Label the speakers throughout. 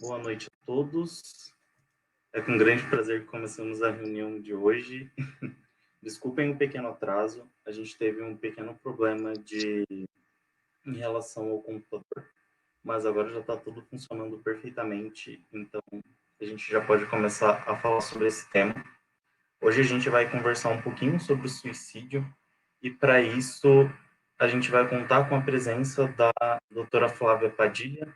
Speaker 1: Boa noite a todos. É com grande prazer que começamos a reunião de hoje. Desculpem o pequeno atraso, a gente teve um pequeno problema em relação ao computador, mas agora já está tudo funcionando perfeitamente, então a gente já pode começar a falar sobre esse tema. Hoje a gente vai conversar um pouquinho sobre o suicídio e, para isso, a gente vai contar com a presença da doutora Flávia Padilha,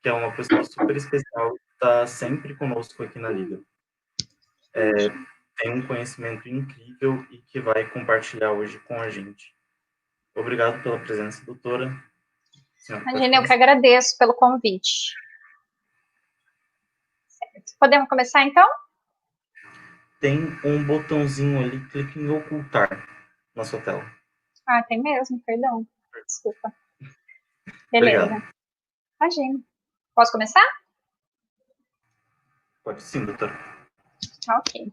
Speaker 1: que é uma pessoa super especial, que está sempre conosco aqui na Liga. Tem um conhecimento incrível e que vai compartilhar hoje com a gente. Obrigado pela presença, doutora.
Speaker 2: Imagina, eu que agradeço pelo convite. Certo. Podemos começar, então?
Speaker 1: Tem um botãozinho ali, clique em ocultar na sua tela.
Speaker 2: Ah, tem mesmo, perdão. Desculpa. Beleza.
Speaker 1: Obrigado.
Speaker 2: Imagina. Posso começar?
Speaker 1: Pode sim, doutora.
Speaker 2: Ok.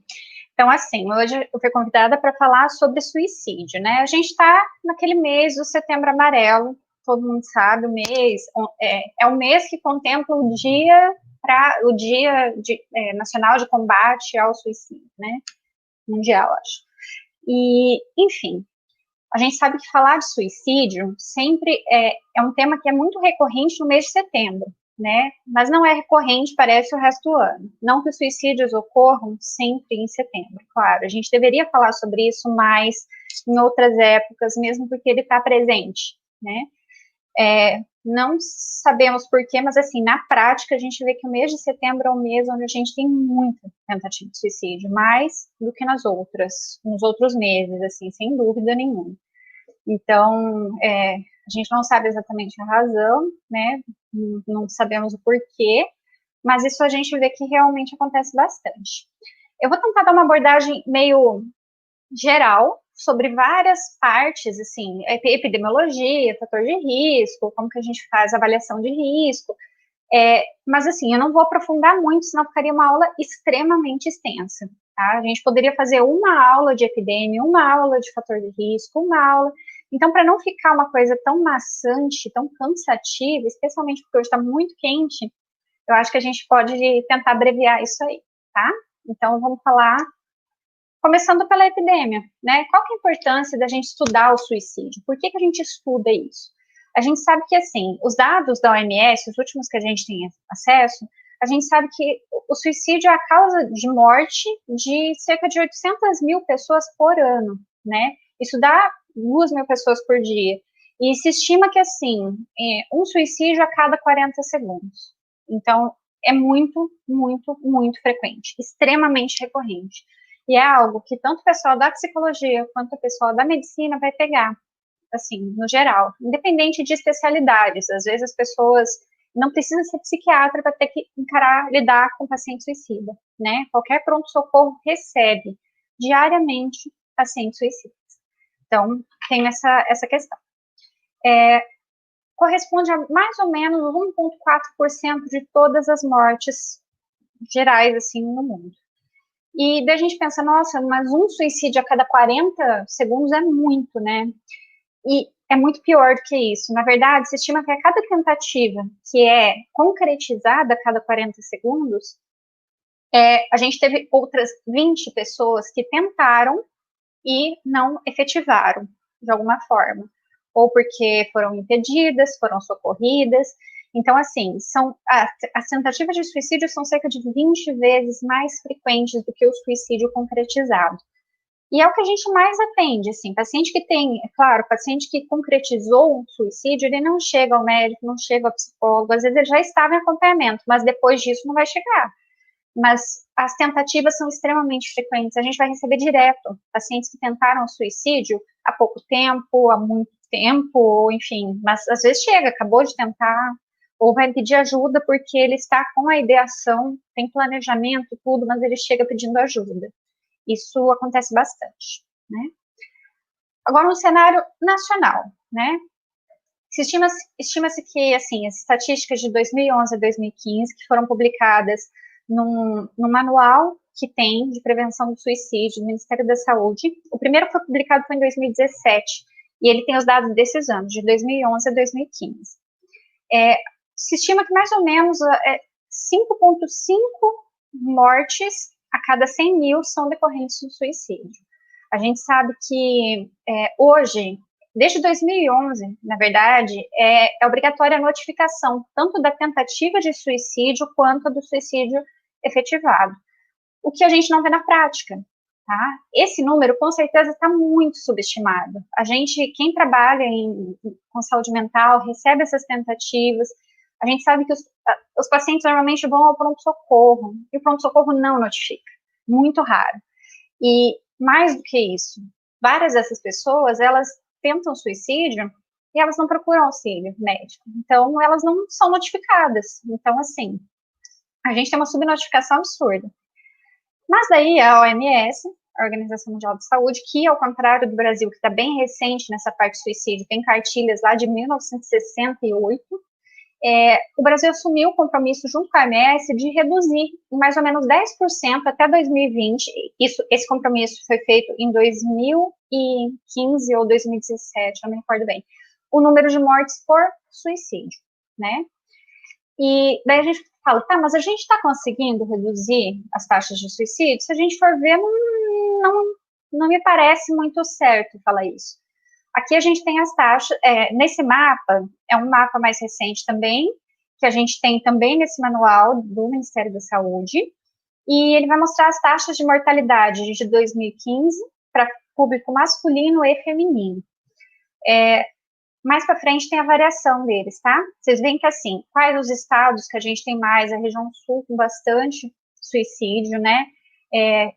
Speaker 2: Então, assim, hoje eu fui convidada para falar sobre suicídio, né? A gente está naquele mês do Setembro Amarelo, todo mundo sabe, o mês é o mês que contempla o Dia Nacional de Combate ao Suicídio, né? Mundial, acho. E, enfim, a gente sabe que falar de suicídio sempre é um tema que é muito recorrente no mês de setembro, né? Mas não é recorrente, parece, o resto do ano. Não que os suicídios ocorram sempre em setembro, claro. A gente deveria falar sobre isso mais em outras épocas, mesmo porque ele está presente, né? Não sabemos porquê, mas assim, na prática, a gente vê que o mês de setembro é um mês onde a gente tem muita tentativa de suicídio, mais do que nos outros meses, assim, sem dúvida nenhuma. Então, a gente não sabe exatamente a razão, né? Não sabemos o porquê, mas isso a gente vê que realmente acontece bastante. Eu vou tentar dar uma abordagem meio geral sobre várias partes, assim, epidemiologia, fator de risco, como que a gente faz avaliação de risco, mas assim, eu não vou aprofundar muito, senão ficaria uma aula extremamente extensa, tá? A gente poderia fazer uma aula de epidemia, uma aula de fator de risco, uma aula. Então, para não ficar uma coisa tão maçante, tão cansativa, especialmente porque hoje está muito quente, eu acho que a gente pode tentar abreviar isso aí, tá? Então, vamos falar, começando pela epidemia, né? Qual que é a importância da gente estudar o suicídio? Por que a gente estuda isso? A gente sabe que, assim, os dados da OMS, os últimos que a gente tem acesso, a gente sabe que o suicídio é a causa de morte de cerca de 800 mil pessoas por ano, né? Isso dá 2.000 pessoas por dia. E se estima que, assim, um suicídio a cada 40 segundos. Então, é muito, muito, muito frequente, extremamente recorrente. E é algo que tanto o pessoal da psicologia quanto o pessoal da medicina vai pegar, assim, no geral, independente de especialidades. Às vezes as pessoas não precisam ser psiquiatra para ter que lidar com paciente suicida, né? Qualquer pronto-socorro recebe diariamente pacientes suicidas. Então, tem essa questão. Corresponde a mais ou menos 1,4% de todas as mortes gerais, assim, no mundo. E daí a gente pensa, nossa, mas um suicídio a cada 40 segundos é muito, né? E é muito pior do que isso. Na verdade, se estima que a cada tentativa que é concretizada a cada 40 segundos, a gente teve outras 20 pessoas que tentaram e não efetivaram, de alguma forma. Ou porque foram impedidas, foram socorridas. Então, assim, as tentativas de suicídio são cerca de 20 vezes mais frequentes do que o suicídio concretizado. E é o que a gente mais atende, assim, paciente que tem, é claro, paciente que concretizou um suicídio, ele não chega ao médico, não chega ao psicólogo, às vezes ele já estava em acompanhamento, mas depois disso não vai chegar. Mas as tentativas são extremamente frequentes, a gente vai receber direto pacientes que tentaram suicídio há pouco tempo, há muito tempo, enfim, mas às vezes chega, acabou de tentar, ou vai pedir ajuda porque ele está com a ideação, tem planejamento, tudo, mas ele chega pedindo ajuda. Isso acontece bastante, né? Agora, no cenário nacional, né? Estima-se que, assim, as estatísticas de 2011 a 2015, que foram publicadas num manual que tem de prevenção do suicídio do Ministério da Saúde. O primeiro que foi publicado foi em 2017, e ele tem os dados desses anos, de 2011 a 2015. Se estima que mais ou menos 5,5 mortes a cada 100 mil são decorrentes do suicídio. A gente sabe que hoje, desde 2011, na verdade, é obrigatória a notificação tanto da tentativa de suicídio quanto do suicídio efetivado. O que a gente não vê na prática, tá? Esse número, com certeza, está muito subestimado. Quem trabalha com saúde mental, recebe essas tentativas. A gente sabe que os pacientes normalmente vão ao pronto-socorro, e o pronto-socorro não notifica. Muito raro. E, mais do que isso, várias dessas pessoas, elas tentam suicídio e elas não procuram auxílio médico. Então, elas não são notificadas. Então, assim, a gente tem uma subnotificação absurda. Mas daí a OMS, a Organização Mundial de Saúde, que ao contrário do Brasil, que está bem recente nessa parte de suicídio, tem cartilhas lá de 1968, o Brasil assumiu o compromisso junto com a OMS de reduzir em mais ou menos 10% até 2020. Esse compromisso foi feito em 2015 ou 2017, não me recordo bem, o número de mortes por suicídio, né? E daí a gente fala, tá, mas a gente está conseguindo reduzir as taxas de suicídio? Se a gente for ver, não me parece muito certo falar isso. Aqui a gente tem as taxas, nesse mapa, é um mapa mais recente também, que a gente tem também nesse manual do Ministério da Saúde, e ele vai mostrar as taxas de mortalidade de 2015 para público masculino e feminino. Mais para frente tem a variação deles, tá? Vocês veem que, assim, quais os estados que a gente tem mais? A região sul com bastante suicídio, né?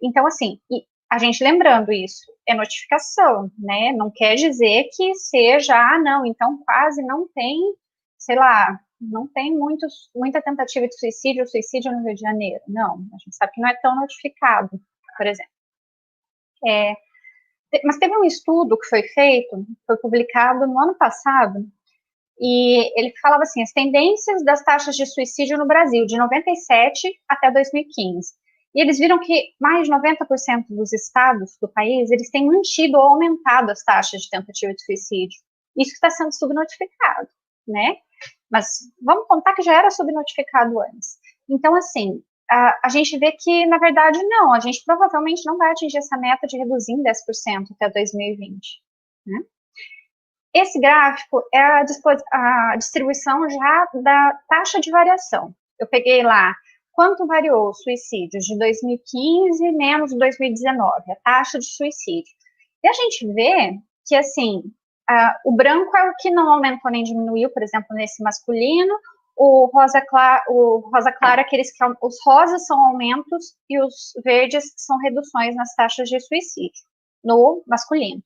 Speaker 2: Então, assim, a gente lembrando isso, é notificação, né? Não quer dizer que seja, não, então quase não tem, sei lá, não tem muita tentativa de suicídio no Rio de Janeiro. Não, a gente sabe que não é tão notificado, por exemplo. Mas teve um estudo que foi feito, foi publicado no ano passado, e ele falava assim, as tendências das taxas de suicídio no Brasil, de 97 até 2015. E eles viram que mais de 90% dos estados do país, eles têm mantido ou aumentado as taxas de tentativa de suicídio. Isso que está sendo subnotificado, né? Mas vamos contar que já era subnotificado antes. Então, assim, a gente vê que, na verdade, não, a gente provavelmente não vai atingir essa meta de reduzir em 10% até 2020, né? Esse gráfico é a distribuição já da taxa de variação. Eu peguei lá quanto variou o suicídio de 2015 menos 2019, a taxa de suicídio. E a gente vê que, assim, o branco é o que não aumentou nem diminuiu, por exemplo, nesse masculino, o rosa claro, os rosas são aumentos e os verdes são reduções nas taxas de suicídio no masculino.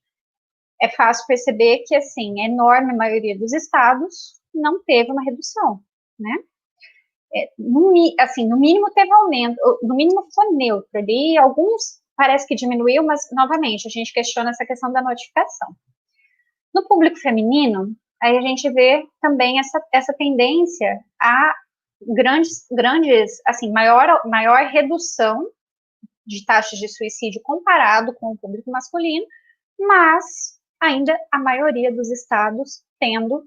Speaker 2: É fácil perceber que, assim, a enorme maioria dos estados não teve uma redução, né? No mínimo teve aumento, no mínimo foi neutro ali, alguns parece que diminuiu, mas, novamente, a gente questiona essa questão da notificação. No público feminino, aí a gente vê também essa tendência a assim, maior redução de taxas de suicídio comparado com o público masculino, mas ainda a maioria dos estados tendo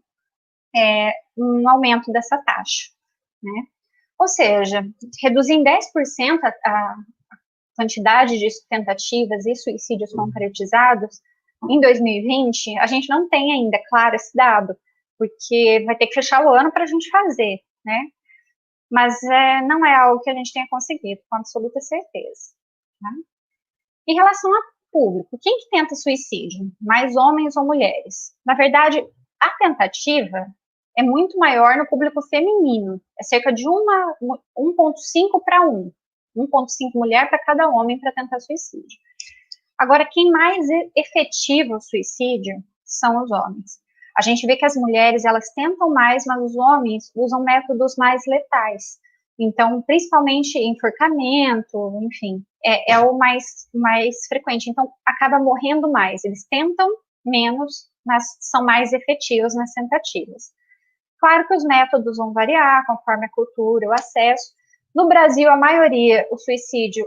Speaker 2: um aumento dessa taxa, né? Ou seja, reduzir em 10% a quantidade de tentativas e suicídios concretizados em 2020, a gente não tem ainda, claro, esse dado, porque vai ter que fechar o ano para a gente fazer, né? Mas não é algo que a gente tenha conseguido, com absoluta certeza. Tá? Em relação a público, quem que tenta suicídio? Mais homens ou mulheres? Na verdade, a tentativa é muito maior no público feminino, é cerca de 1,5 para 1. 1,5 mulher para cada homem para tentar suicídio. Agora, quem mais efetiva o suicídio são os homens. A gente vê que as mulheres, elas tentam mais, mas os homens usam métodos mais letais. Então, principalmente enforcamento, enfim, é o mais frequente. Então, acaba morrendo mais. Eles tentam menos, mas são mais efetivos nas tentativas. Claro que os métodos vão variar conforme a cultura, o acesso. No Brasil, a maioria, o suicídio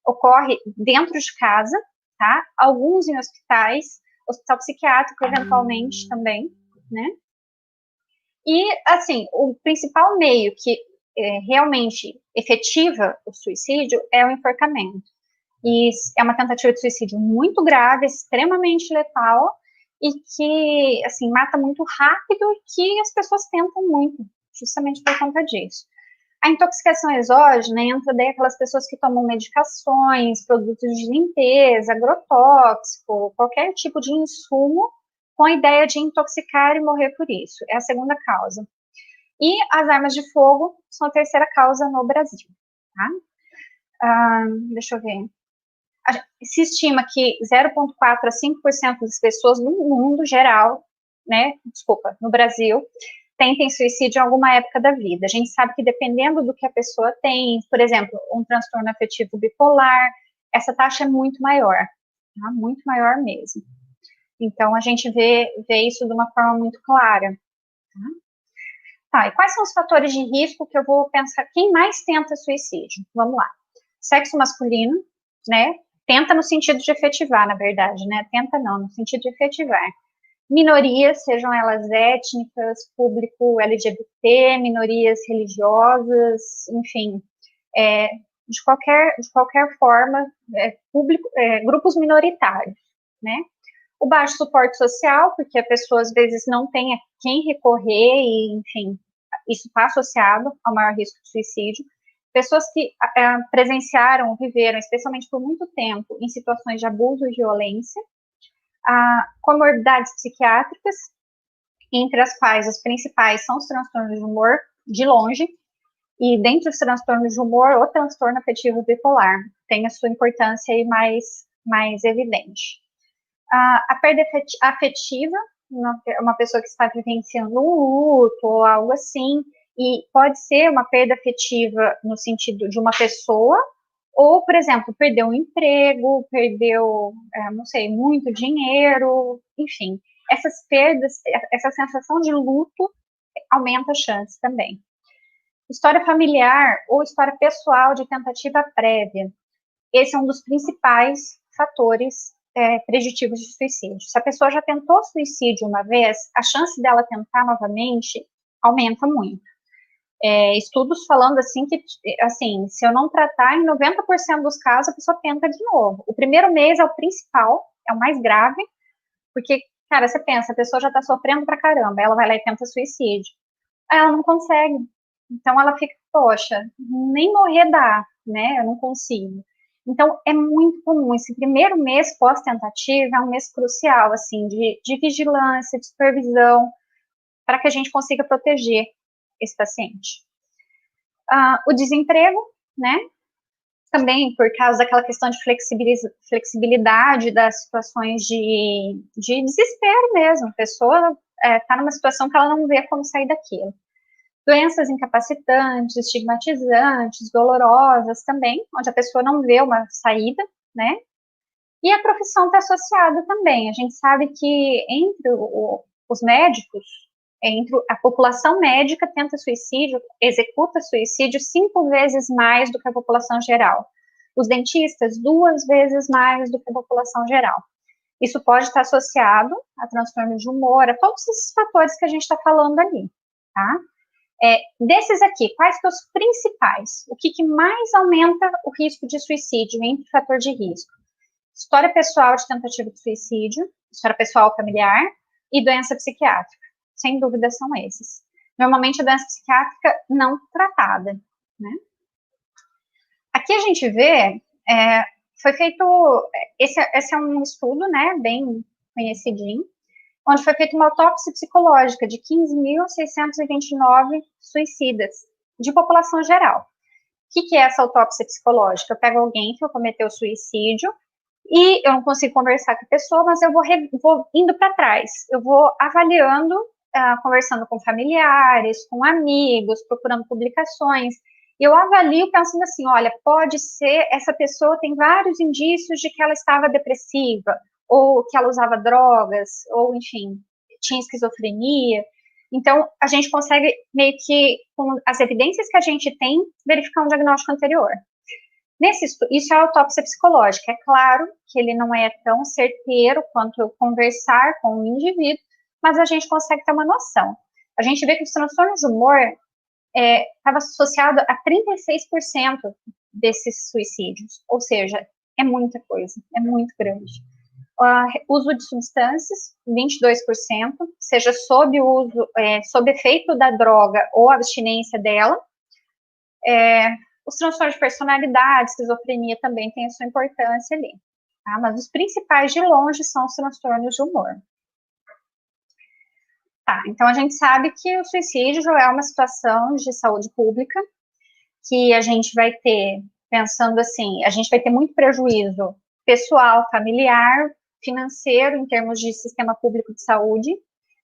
Speaker 2: ocorre dentro de casa, tá? Alguns em hospitais, hospital psiquiátrico, eventualmente também, né? E, assim, o principal meio que realmente efetiva o suicídio é o enforcamento. E é uma tentativa de suicídio muito grave, extremamente letal, e que, assim, mata muito rápido e que as pessoas tentam muito, justamente por conta disso. A intoxicação exógena entra daí aquelas pessoas que tomam medicações, produtos de limpeza, agrotóxico, qualquer tipo de insumo, com a ideia de intoxicar e morrer por isso. É a segunda causa. E as armas de fogo são a terceira causa no Brasil, tá? Deixa eu ver. Se estima que 0,4 a 5% das pessoas no mundo geral, no Brasil, tentem suicídio em alguma época da vida. A gente sabe que dependendo do que a pessoa tem, por exemplo, um transtorno afetivo bipolar, essa taxa é muito maior, tá? Muito maior mesmo. Então, a gente vê isso de uma forma muito clara. Tá, e quais são os fatores de risco que eu vou pensar? Quem mais tenta suicídio? Vamos lá. Sexo masculino, tenta no sentido de efetivar, na verdade, tenta não, no sentido de efetivar. Minorias, sejam elas étnicas, público LGBT, minorias religiosas, enfim, de qualquer forma, grupos minoritários, O baixo suporte social, porque a pessoa às vezes não tem a quem recorrer e, enfim, isso está associado ao maior risco de suicídio. Pessoas que presenciaram, viveram, especialmente por muito tempo, em situações de abuso e violência, comorbidades psiquiátricas, entre as quais as principais são os transtornos de humor, de longe, e dentre os transtornos de humor, o transtorno afetivo bipolar tem a sua importância aí mais evidente. A perda afetiva, uma pessoa que está vivenciando um luto ou algo assim, e pode ser uma perda afetiva no sentido de uma pessoa, ou, por exemplo, perdeu um emprego, perdeu, não sei, muito dinheiro, enfim. Essas perdas, essa sensação de luto aumenta a chance também. História familiar ou história pessoal de tentativa prévia. Esse é um dos principais fatores preditivos de suicídio. Se a pessoa já tentou suicídio uma vez, a chance dela tentar novamente aumenta muito. Estudos falando assim que, assim, se eu não tratar, em 90% dos casos, a pessoa tenta de novo. O primeiro mês é o principal, é o mais grave, porque, cara, você pensa, a pessoa já tá sofrendo pra caramba, ela vai lá e tenta suicídio. Aí ela não consegue. Então ela fica, poxa, nem morrer dá, eu não consigo. Então é muito comum, esse primeiro mês pós-tentativa é um mês crucial, assim, de vigilância, de supervisão, para que a gente consiga proteger esse paciente. O desemprego, também por causa daquela questão de flexibilidade das situações de desespero mesmo, a pessoa está numa situação que ela não vê como sair daquilo. Doenças incapacitantes, estigmatizantes, dolorosas também, onde a pessoa não vê uma saída, E a profissão está associada também. A gente sabe que entre os médicos, entre a população médica tenta suicídio, executa suicídio 5 vezes mais do que a população geral. Os dentistas, 2 vezes mais do que a população geral. Isso pode estar associado a transtorno de humor, a todos esses fatores que a gente está falando ali, tá? Desses aqui, quais que são os principais? O que mais aumenta o risco de suicídio entre fator de risco? História pessoal de tentativa de suicídio, história pessoal familiar e doença psiquiátrica. Sem dúvida são esses. Normalmente a doença psiquiátrica não tratada, Aqui a gente vê, foi feito, esse é um estudo, bem conhecidinho, onde foi feita uma autópsia psicológica de 15.629 suicidas, de população geral. O que é essa autópsia psicológica? Eu pego alguém que cometeu suicídio e eu não consigo conversar com a pessoa, mas eu vou indo para trás, eu vou avaliando, conversando com familiares, com amigos, procurando publicações, e eu avalio pensando assim, olha, pode ser, essa pessoa tem vários indícios de que ela estava depressiva, ou que ela usava drogas, ou, enfim, tinha esquizofrenia. Então, a gente consegue meio que, com as evidências que a gente tem, verificar um diagnóstico anterior. Isso é a autópsia psicológica. É claro que ele não é tão certeiro quanto eu conversar com um indivíduo, mas a gente consegue ter uma noção. A gente vê que os transtornos de humor, estava associado a 36% desses suicídios, ou seja, é muita coisa, é muito grande. Uso de substâncias, 22%, seja sob uso, sob efeito da droga ou abstinência dela. Os transtornos de personalidade, esquizofrenia também tem a sua importância ali. Tá? Mas os principais de longe são os transtornos de humor. Tá, então a gente sabe que o suicídio é uma situação de saúde pública que a gente vai ter, pensando assim, a gente vai ter muito prejuízo pessoal, familiar, financeiro, em termos de sistema público de saúde,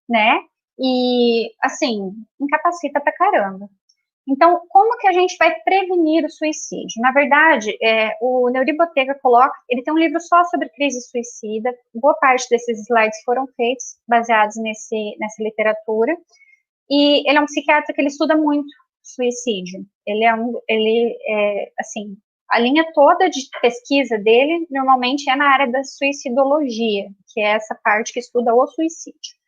Speaker 2: né? E, assim, incapacita pra caramba. Então, como que a gente vai prevenir o suicídio? Na verdade, o Neuri Botega coloca, ele tem um livro só sobre crise suicida, boa parte desses slides foram feitos baseados nessa literatura, e ele é um psiquiatra que ele estuda muito suicídio. Assim, a linha toda de pesquisa dele, normalmente, é na área da suicidologia, que é essa parte que estuda o suicídio.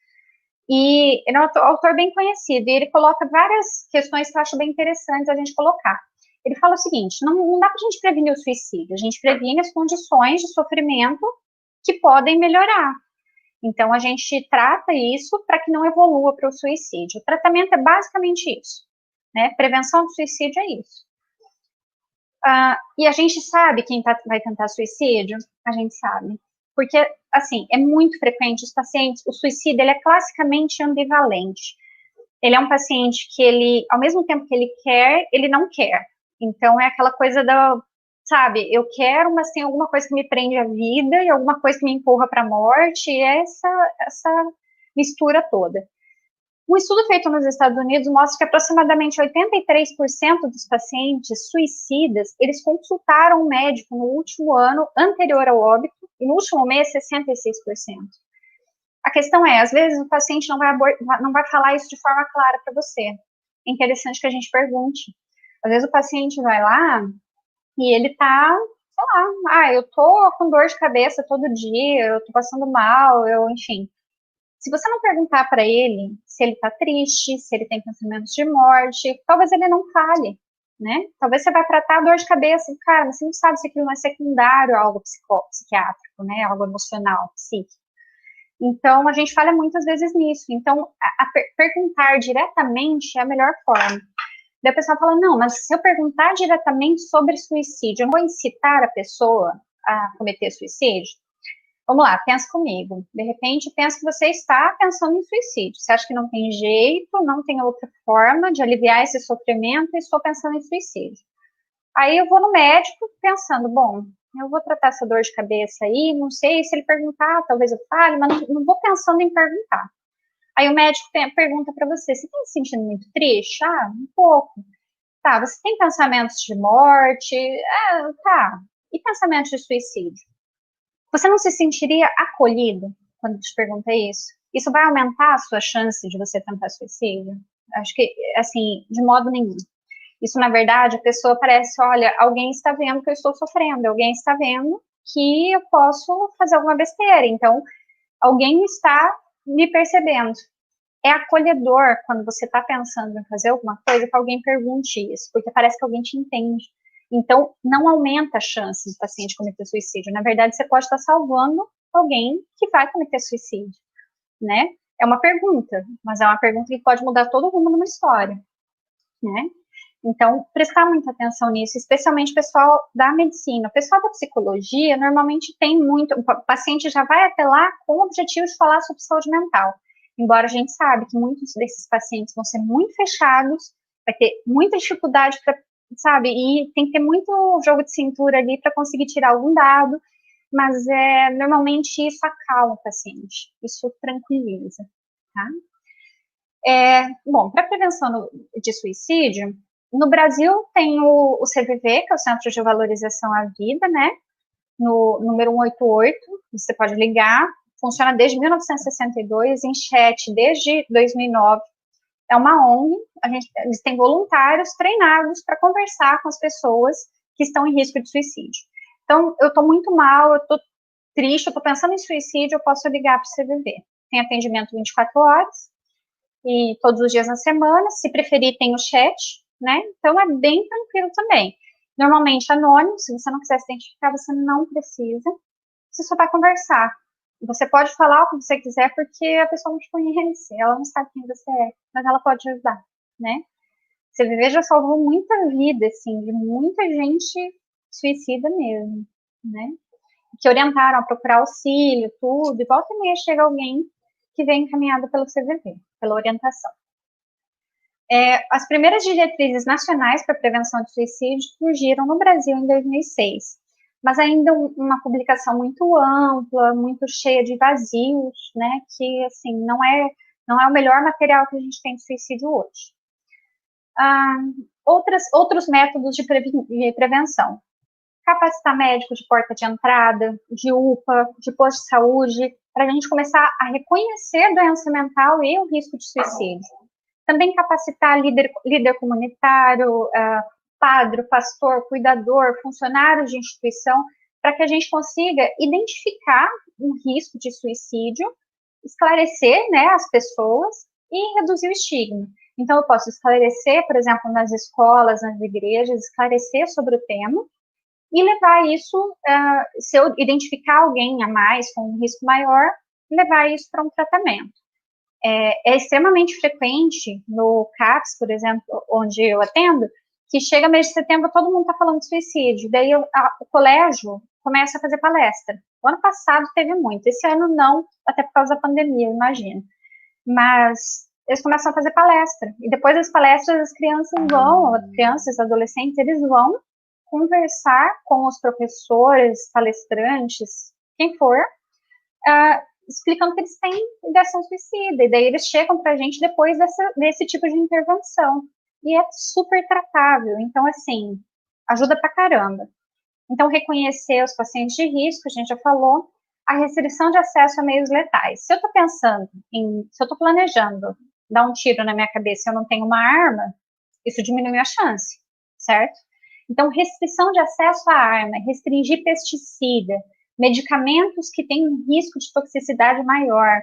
Speaker 2: E ele é um autor bem conhecido, e ele coloca várias questões que eu acho bem interessantes a gente colocar. Ele fala o seguinte, não dá para a gente prevenir o suicídio, a gente previne as condições de sofrimento que podem melhorar. Então, a gente trata isso para que não evolua para o suicídio. O tratamento é basicamente isso, né? Prevenção do suicídio é isso. E a gente sabe quem vai tentar suicídio? A gente sabe. Porque, assim, é muito frequente os pacientes, o suicídio, ele é classicamente ambivalente. Ele é um paciente que ele, ao mesmo tempo que ele quer, ele não quer. Então, é aquela coisa sabe, eu quero, mas tem alguma coisa que me prende à vida e alguma coisa que me empurra para a morte, e é essa mistura toda. Um estudo feito nos Estados Unidos mostra que aproximadamente 83% dos pacientes suicidas, eles consultaram um médico no último ano anterior ao óbito, e no último mês, 66%. A questão é, às vezes o paciente não vai falar isso de forma clara para você. É interessante que a gente pergunte. Às vezes o paciente vai lá e ele tá, sei lá, eu tô com dor de cabeça todo dia, eu tô passando mal, enfim. Se você não perguntar para ele se ele está triste, se ele tem pensamentos de morte, talvez ele não fale, né? Talvez você vai tratar a dor de cabeça, cara, você não sabe se aquilo não é secundário a algo psiquiátrico, né? Algo emocional, psíquico. Então, a gente falha muitas vezes nisso. Então, perguntar diretamente é a melhor forma. Daí a pessoa fala, não, mas se eu perguntar diretamente sobre suicídio, eu vou incitar a pessoa a cometer suicídio? Vamos lá, pensa comigo. De repente, pensa que você está pensando em suicídio. Você acha que não tem jeito, não tem outra forma de aliviar esse sofrimento e estou pensando em suicídio. Aí eu vou no médico pensando, bom, eu vou tratar essa dor de cabeça aí, não sei, se ele perguntar, talvez eu fale, mas não vou pensando em perguntar. Aí o médico pergunta para você, você está se sentindo muito triste? Um pouco. Tá, você tem pensamentos de morte? Tá. E pensamentos de suicídio? Você não se sentiria acolhido quando te pergunta isso? Isso vai aumentar a sua chance de você tentar suicídio? Acho que, assim, de modo nenhum. Isso, na verdade, a pessoa parece, olha, alguém está vendo que eu estou sofrendo, alguém está vendo que eu posso fazer alguma besteira, então, alguém está me percebendo. É acolhedor quando você está pensando em fazer alguma coisa que alguém pergunte isso, porque parece que alguém te entende. Então, não aumenta a chance do paciente cometer suicídio. Na verdade, você pode estar salvando alguém que vai cometer suicídio, né? É uma pergunta, mas é uma pergunta que pode mudar todo o rumo de uma história, né? Então, prestar muita atenção nisso, especialmente o pessoal da medicina. O pessoal da psicologia, normalmente tem muito... O paciente já vai até lá com o objetivo de falar sobre saúde mental. Embora a gente sabe que muitos desses pacientes vão ser muito fechados, vai ter muita dificuldade para, sabe, e tem que ter muito jogo de cintura ali para conseguir tirar algum dado, mas normalmente isso acalma o paciente, isso tranquiliza, tá? Bom, para prevenção de suicídio, no Brasil tem o CVV, que é o Centro de Valorização à Vida, né, no número 188, você pode ligar, funciona desde 1962, em chat desde 2009, é uma ONG, eles têm voluntários treinados para conversar com as pessoas que estão em risco de suicídio. Então, eu estou muito mal, eu estou triste, eu estou pensando em suicídio, eu posso ligar para o CVV. Tem atendimento 24 horas, e todos os dias na semana, se preferir tem o chat, né, então é bem tranquilo também. Normalmente anônimo, se você não quiser se identificar, você não precisa, você só vai conversar. Você pode falar o que você quiser, porque a pessoa não te conhece, ela não sabe quem você é, mas ela pode ajudar, né. CVV já salvou muita vida, assim, de muita gente suicida mesmo, né? Que orientaram a procurar auxílio, tudo, e volta e meia chega alguém que vem encaminhado pelo CVV, pela orientação. As primeiras diretrizes nacionais para prevenção de suicídio surgiram no Brasil em 2006, mas ainda uma publicação muito ampla, muito cheia de vazios, né, que, assim, não é o melhor material que a gente tem de suicídio hoje. Outros métodos de prevenção. Capacitar médicos de porta de entrada, de UPA, de posto de saúde, para a gente começar a reconhecer doença mental e o risco de suicídio. Também capacitar líder comunitário, padre, pastor, cuidador, funcionários de instituição, para que a gente consiga identificar um risco de suicídio, esclarecer, né, as pessoas e reduzir o estigma. Então, eu posso esclarecer, por exemplo, nas escolas, nas igrejas, esclarecer sobre o tema e levar isso, se eu identificar alguém a mais com um risco maior, levar isso para um tratamento. É extremamente frequente no CAPS, por exemplo, onde eu atendo, que chega mês de setembro, todo mundo está falando de suicídio, daí o colégio começa a fazer palestra. O ano passado teve muito, esse ano não, até por causa da pandemia, imagino. Mas eles começam a fazer palestra, e depois das palestras as crianças, adolescentes, eles vão conversar com os professores, palestrantes, quem for, explicando que eles têm ideação suicida, e daí eles chegam para a gente depois desse tipo de intervenção, e é super tratável, então, assim, ajuda pra caramba. Então, reconhecer os pacientes de risco, a gente já falou, a restrição de acesso a meios letais. Se eu estou planejando dar um tiro na minha cabeça e eu não tenho uma arma, isso diminui a chance, certo? Então, restrição de acesso à arma, restringir pesticida, medicamentos que têm um risco de toxicidade maior,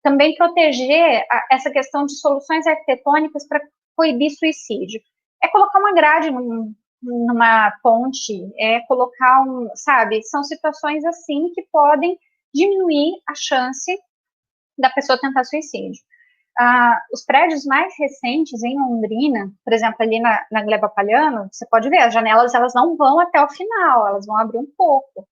Speaker 2: também proteger essa questão de soluções arquitetônicas para coibir suicídio. É colocar uma grade numa ponte, é colocar são situações assim que podem diminuir a chance da pessoa tentar suicídio. Os prédios mais recentes em Londrina, por exemplo, ali na Gleba Palhano, você pode ver, as janelas elas não vão até o final, elas vão abrir um pouco.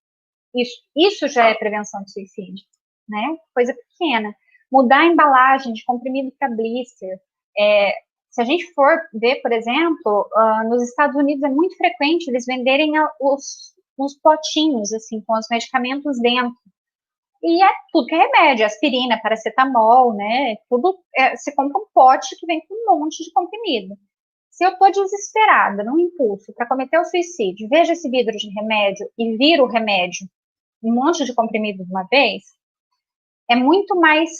Speaker 2: Isso já é prevenção de suicídio, né? Coisa pequena. Mudar a embalagem de comprimido para blister. Se a gente for ver, por exemplo, nos Estados Unidos é muito frequente eles venderem uns potinhos, assim, com os medicamentos dentro. E é tudo que é remédio, aspirina, paracetamol, né? Tudo, você compra um pote que vem com um monte de comprimido. Se eu estou desesperada, num impulso, para cometer o suicídio, vejo esse vidro de remédio e viro o remédio, um monte de comprimido de uma vez, é muito mais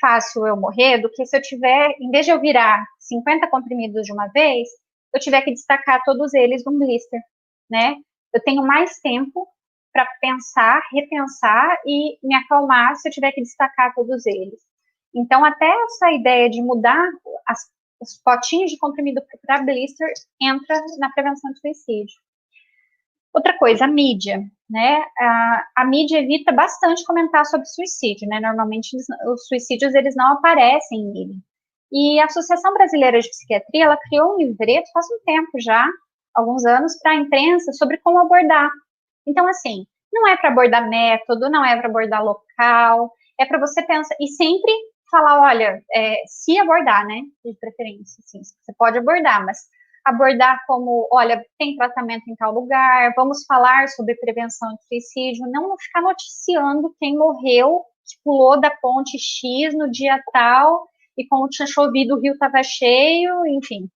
Speaker 2: fácil eu morrer do que se eu tiver, em vez de eu virar 50 comprimidos de uma vez, eu tiver que destacar todos eles num blister, né? Eu tenho mais tempo para pensar, repensar e me acalmar se eu tiver que destacar todos eles. Então, até essa ideia de mudar os potinhos de comprimido para blister entra na prevenção de suicídio. Outra coisa, a mídia, né? A mídia evita bastante comentar sobre suicídio, né? Normalmente os suicídios eles não aparecem nele. E a Associação Brasileira de Psiquiatria, ela criou um livreto faz um tempo já, alguns anos, para a imprensa sobre como abordar. Então, assim, não é para abordar método, não é para abordar local, é para você pensar, e sempre falar, olha, se abordar, né, de preferência, assim, você pode abordar, mas abordar como, olha, tem tratamento em tal lugar, vamos falar sobre prevenção de suicídio, não ficar noticiando quem morreu, que pulou da ponte X no dia tal, e como tinha chovido o rio estava cheio, enfim,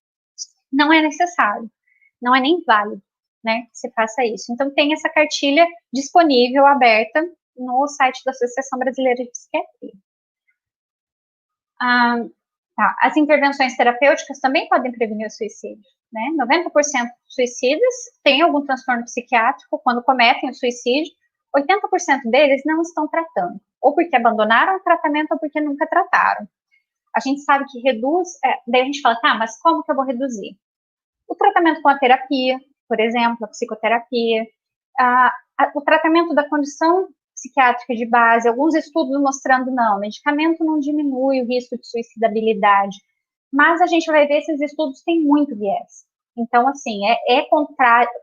Speaker 2: não é necessário, não é nem válido, né, que você faça isso. Então, tem essa cartilha disponível, aberta, no site da Associação Brasileira de Psiquiatria. As intervenções terapêuticas também podem prevenir o suicídio, né? 90% dos suicidas têm algum transtorno psiquiátrico quando cometem o suicídio, 80% deles não estão tratando, ou porque abandonaram o tratamento ou porque nunca trataram. a gente sabe que reduz, daí a gente fala, tá, mas como que eu vou reduzir? O tratamento com a terapia, por exemplo, a psicoterapia, o tratamento da condição psiquiátrica de base, alguns estudos mostrando, não, medicamento não diminui o risco de suicidabilidade, mas a gente vai ver esses estudos têm muito viés. Então, assim, é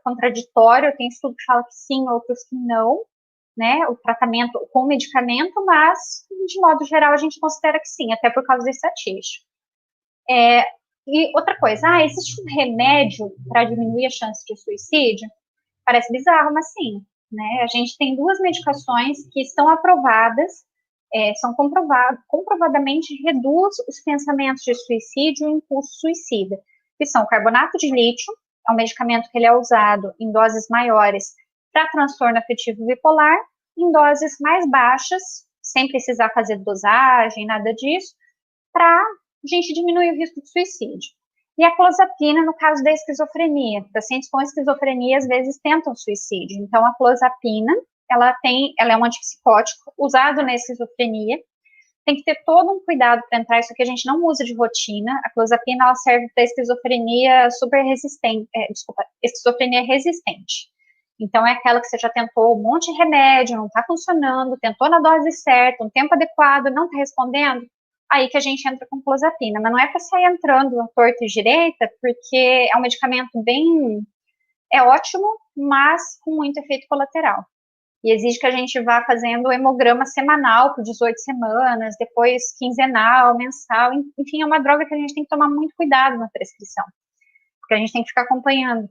Speaker 2: contraditório, tem estudo que fala que sim, outros que não, né, o tratamento com medicamento, mas, de modo geral, a gente considera que sim, até por causa da estatística. E outra coisa, existe um remédio para diminuir a chance de suicídio? Parece bizarro, mas sim, né, a gente tem 2 medicações que estão aprovadas, são comprovadamente reduz os pensamentos de suicídio e o impulso suicida, que são o carbonato de lítio, é um medicamento que ele é usado em doses maiores para transtorno afetivo bipolar, em doses mais baixas, sem precisar fazer dosagem, nada disso, para a gente diminuir o risco de suicídio. E a clozapina, no caso da esquizofrenia. Pacientes com esquizofrenia, às vezes, tentam suicídio. Então, a clozapina, ela é um antipsicótico usado na esquizofrenia. Tem que ter todo um cuidado para entrar, isso aqui a gente não usa de rotina. A clozapina, ela serve para esquizofrenia super resistente, esquizofrenia resistente. Então, é aquela que você já tentou um monte de remédio, não está funcionando, tentou na dose certa, um tempo adequado, não está respondendo, aí que a gente entra com clozapina. Mas não é para sair entrando à torta e direita, porque é um medicamento é ótimo, mas com muito efeito colateral. E exige que a gente vá fazendo hemograma semanal por 18 semanas, depois quinzenal, mensal, enfim, é uma droga que a gente tem que tomar muito cuidado na prescrição, porque a gente tem que ficar acompanhando.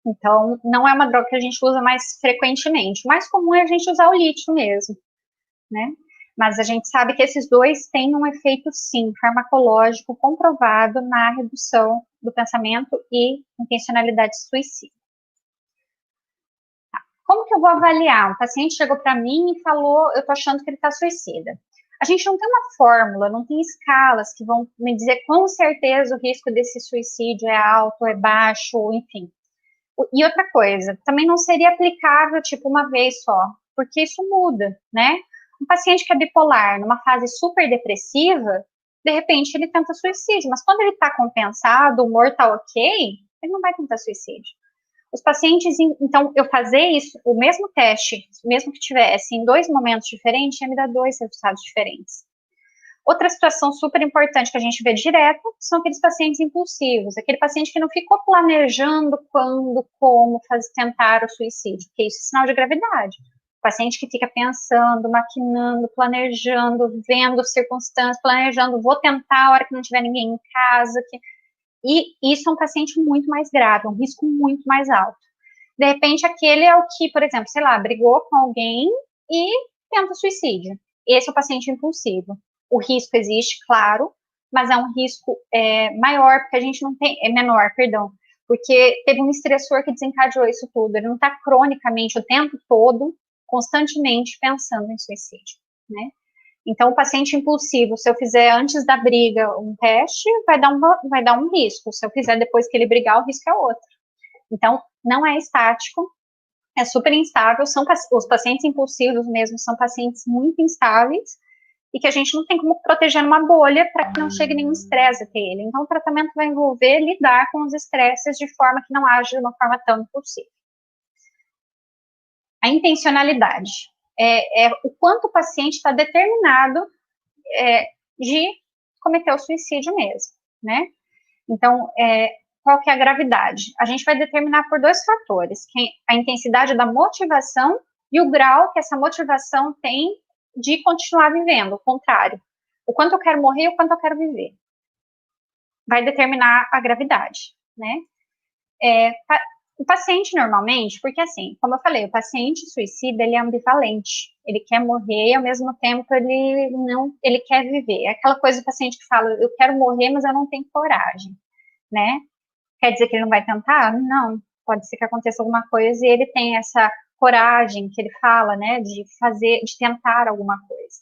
Speaker 2: Então, não é uma droga que a gente usa mais frequentemente. O mais comum é a gente usar o lítio mesmo, né? Mas a gente sabe que esses 2 têm um efeito, sim, farmacológico comprovado na redução do pensamento e intencionalidade suicida. Como que eu vou avaliar? Um paciente chegou para mim e falou, eu tô achando que ele está suicida. A gente não tem uma fórmula, não tem escalas que vão me dizer com certeza o risco desse suicídio é alto, é baixo, enfim. E outra coisa, também não seria aplicável, tipo, uma vez só, porque isso muda, né? Um paciente que é bipolar, numa fase super depressiva, de repente ele tenta suicídio, mas quando ele está compensado, o humor está ok, ele não vai tentar suicídio. Os pacientes, então, eu fazer isso, o mesmo teste, mesmo que tivesse em 2 momentos diferentes, ia me dar 2 resultados diferentes. Outra situação super importante que a gente vê direto são aqueles pacientes impulsivos, aquele paciente que não ficou planejando quando, como tentar o suicídio, porque isso é sinal de gravidade. O paciente que fica pensando, maquinando, planejando, vendo circunstâncias, planejando, vou tentar a hora que não tiver ninguém em casa. E isso é um paciente muito mais grave, um risco muito mais alto. De repente, aquele é o que, por exemplo, sei lá, brigou com alguém e tenta suicídio. Esse é o paciente impulsivo. O risco existe, claro, mas é um risco maior, porque a gente não tem, menor, perdão, porque teve um estressor que desencadeou isso tudo. Ele não está cronicamente, o tempo todo, constantemente pensando em suicídio, né? Então, o paciente impulsivo, se eu fizer antes da briga um teste, vai dar um risco. Se eu fizer depois que ele brigar, o risco é outro. Então, não é estático, é super instável. Os pacientes impulsivos mesmo são pacientes muito instáveis e que a gente não tem como proteger numa bolha para que não chegue nenhum estresse até ele. Então, o tratamento vai envolver lidar com os estresses de forma que não haja de uma forma tão impulsiva. A intencionalidade é o quanto o paciente está determinado de cometer o suicídio mesmo, né? Então, qual que é a gravidade? A gente vai determinar por 2 fatores, a intensidade da motivação e o grau que essa motivação tem de continuar vivendo, o contrário. O quanto eu quero morrer e o quanto eu quero viver. Vai determinar a gravidade, né? O paciente, normalmente, porque assim, como eu falei, o paciente suicida, ele é ambivalente. Ele quer morrer e, ao mesmo tempo, ele quer viver. É aquela coisa do paciente que fala, eu quero morrer, mas eu não tenho coragem, né? Quer dizer que ele não vai tentar? Não. Pode ser que aconteça alguma coisa e ele tem essa coragem que ele fala, né, de tentar alguma coisa.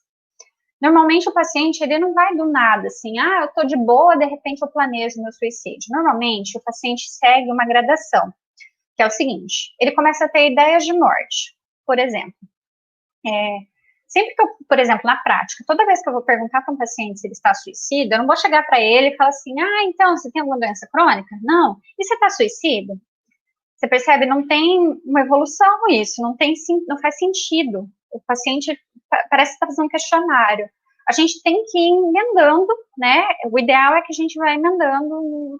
Speaker 2: Normalmente o paciente, ele não vai do nada, assim, eu tô de boa, de repente eu planejo meu suicídio. Normalmente o paciente segue uma gradação, que é o seguinte, ele começa a ter ideias de morte, por exemplo. sempre que eu, por exemplo, na prática, toda vez que eu vou perguntar para um paciente se ele está suicida, eu não vou chegar para ele e falar assim, então, você tem alguma doença crônica? Não. E você está suicida? Você percebe? Não tem uma evolução isso, não faz sentido. O paciente parece que está fazendo um questionário. A gente tem que ir emendando, né? O ideal é que a gente vai emendando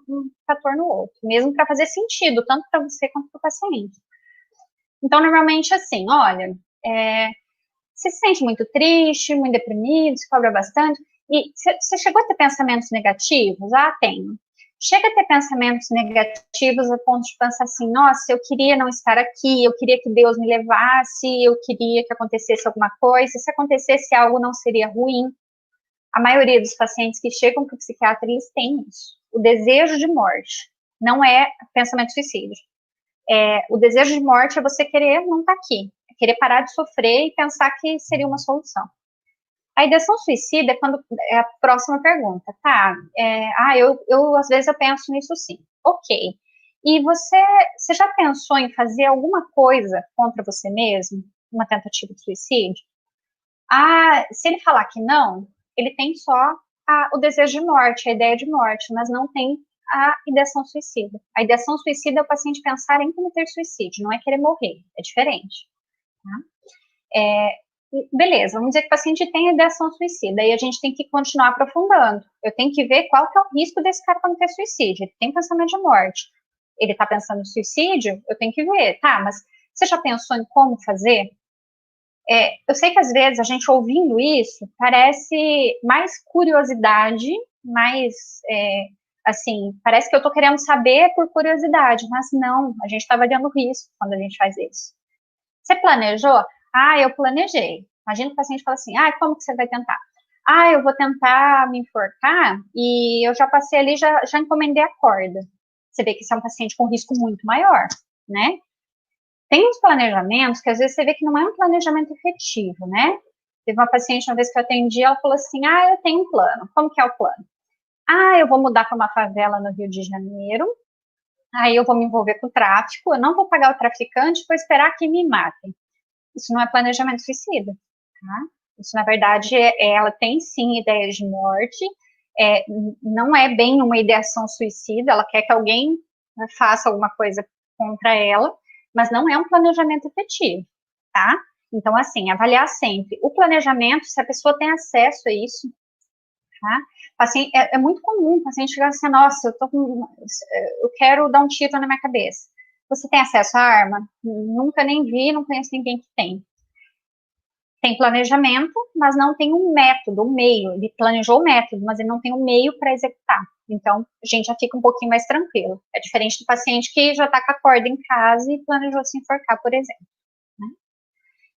Speaker 2: um fator no outro, mesmo para fazer sentido, tanto para você quanto para o paciente. Então, normalmente, assim, olha, você se sente muito triste, muito deprimido, se cobra bastante, e você chegou a ter pensamentos negativos? Ah, tenho. Chega a ter pensamentos negativos a ponto de pensar assim, nossa, eu queria não estar aqui, eu queria que Deus me levasse, eu queria que acontecesse alguma coisa, se acontecesse algo não seria ruim. A maioria dos pacientes que chegam para o psiquiatra, eles têm isso. O desejo de morte não é pensamento suicídio. O desejo de morte é você querer não estar aqui, é querer parar de sofrer e pensar que seria uma solução. A ideação suicida é quando é a próxima pergunta, tá? Eu às vezes eu penso nisso sim. Ok. E você já pensou em fazer alguma coisa contra você mesmo? Uma tentativa de suicídio? Se ele falar que não, ele tem só o desejo de morte, a ideia de morte, mas não tem a ideação suicida. A ideação suicida é o paciente pensar em cometer suicídio, não é querer morrer, é diferente. Tá? Beleza, vamos dizer que o paciente tem a ideação suicida, aí a gente tem que continuar aprofundando. Eu tenho que ver qual que é o risco desse cara cometer suicídio. Ele tem pensamento de morte. Ele está pensando em suicídio? Eu tenho que ver, tá, mas você já pensou em como fazer? Eu sei que às vezes a gente ouvindo isso parece mais curiosidade, mais, assim, parece que eu estou querendo saber por curiosidade, mas não, a gente está avaliando o risco quando a gente faz isso. Você planejou? Eu planejei. Imagina o paciente fala assim, como que você vai tentar? Eu vou tentar me enforcar e eu já passei ali, já encomendei a corda. Você vê que esse é um paciente com risco muito maior, né? Tem uns planejamentos que às vezes você vê que não é um planejamento efetivo, né? Teve uma paciente uma vez que eu atendi, ela falou assim, eu tenho um plano. Como que é o plano? Eu vou mudar para uma favela no Rio de Janeiro, aí eu vou me envolver com o tráfico, eu não vou pagar o traficante, vou esperar que me matem. Isso não é planejamento suicida, tá? Isso, na verdade, ela tem sim ideias de morte, não é bem uma ideação suicida, ela quer que alguém faça alguma coisa contra ela, mas não é um planejamento efetivo, tá? Então, assim, avaliar sempre o planejamento, se a pessoa tem acesso a isso, tá? Paciente, é muito comum o paciente chegar assim, nossa, eu quero dar um tiro na minha cabeça. Você tem acesso à arma? Nunca nem vi, não conheço ninguém que tem. Tem planejamento, mas não tem um método, um meio. Ele planejou o método, mas ele não tem um meio para executar. Então, a gente já fica um pouquinho mais tranquilo. É diferente do paciente que já está com a corda em casa e planejou se enforcar, por exemplo. Né?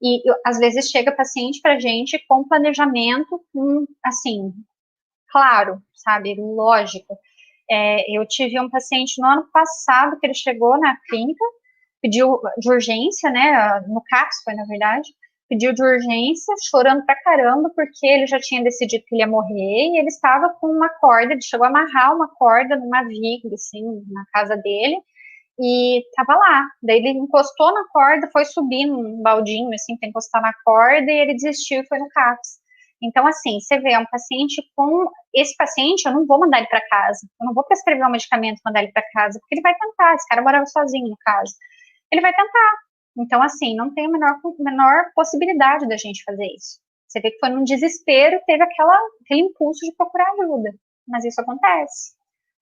Speaker 2: E, às vezes, chega paciente para a gente com planejamento, assim, claro, sabe, lógico. Eu tive um paciente no ano passado que ele chegou na clínica, pediu de urgência, né, no CAPS foi, na verdade, pediu de urgência, chorando pra caramba, porque ele já tinha decidido que ele ia morrer, e ele estava com uma corda, ele chegou a amarrar uma corda numa viga, assim, na casa dele, e tava lá. Daí ele encostou na corda, foi subir num baldinho, assim, pra encostar na corda, e ele desistiu e foi no CAPS. Então, assim, você vê, um paciente com... Esse paciente, eu não vou mandar ele para casa, eu não vou prescrever um medicamento e mandar ele para casa, porque ele vai tentar, esse cara morava sozinho, no caso. Ele vai tentar. Então, assim, não tem a menor possibilidade da gente fazer isso. Você vê que foi num desespero, teve aquele impulso de procurar ajuda. Mas isso acontece.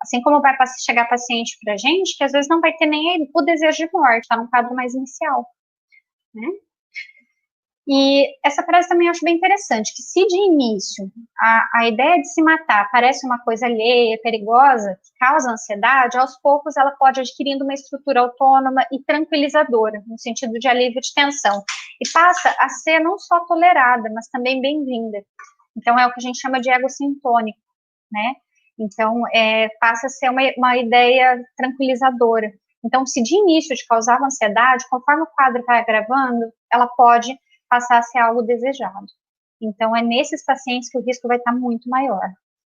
Speaker 2: Assim como vai chegar paciente pra gente, que às vezes não vai ter nem o desejo de morte, tá num quadro mais inicial, né? E essa frase também eu acho bem interessante, que se de início a ideia de se matar parece uma coisa alheia, perigosa, que causa ansiedade, aos poucos ela pode adquirindo uma estrutura autônoma e tranquilizadora, no sentido de alívio de tensão, e passa a ser não só tolerada, mas também bem-vinda. Então é o que a gente chama de ego sintônico, né? Então passa a ser uma ideia tranquilizadora. Então, se de início te causava ansiedade, conforme o quadro vai agravando, ela pode passar a ser algo desejado. Então, é nesses pacientes que o risco vai estar muito maior.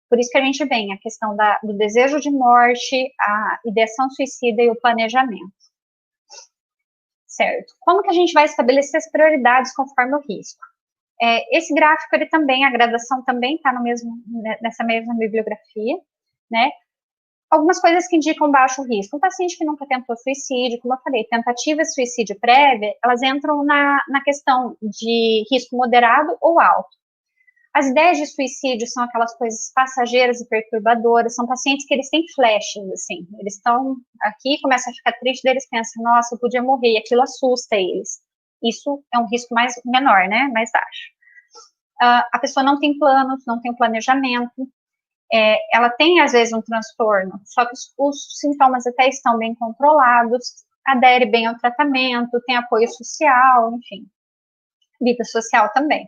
Speaker 2: Por isso que a gente vem a questão do desejo de morte, a ideação suicida e o planejamento. Certo. Como que a gente vai estabelecer as prioridades conforme o risco? Esse gráfico, ele também, a gradação também está nessa mesma bibliografia, né? Algumas coisas que indicam baixo risco. Um paciente que nunca tentou suicídio, como eu falei, tentativa de suicídio prévia, elas entram na questão de risco moderado ou alto. As ideias de suicídio são aquelas coisas passageiras e perturbadoras, são pacientes que eles têm flashes, assim, eles estão aqui, começam a ficar tristes, eles pensam, nossa, eu podia morrer, e aquilo assusta eles. Isso é um risco menor, né, mais baixo. A pessoa não tem planos, não tem um planejamento, ela tem, às vezes, um transtorno, só que os sintomas até estão bem controlados, adere bem ao tratamento, tem apoio social, enfim, vida social também.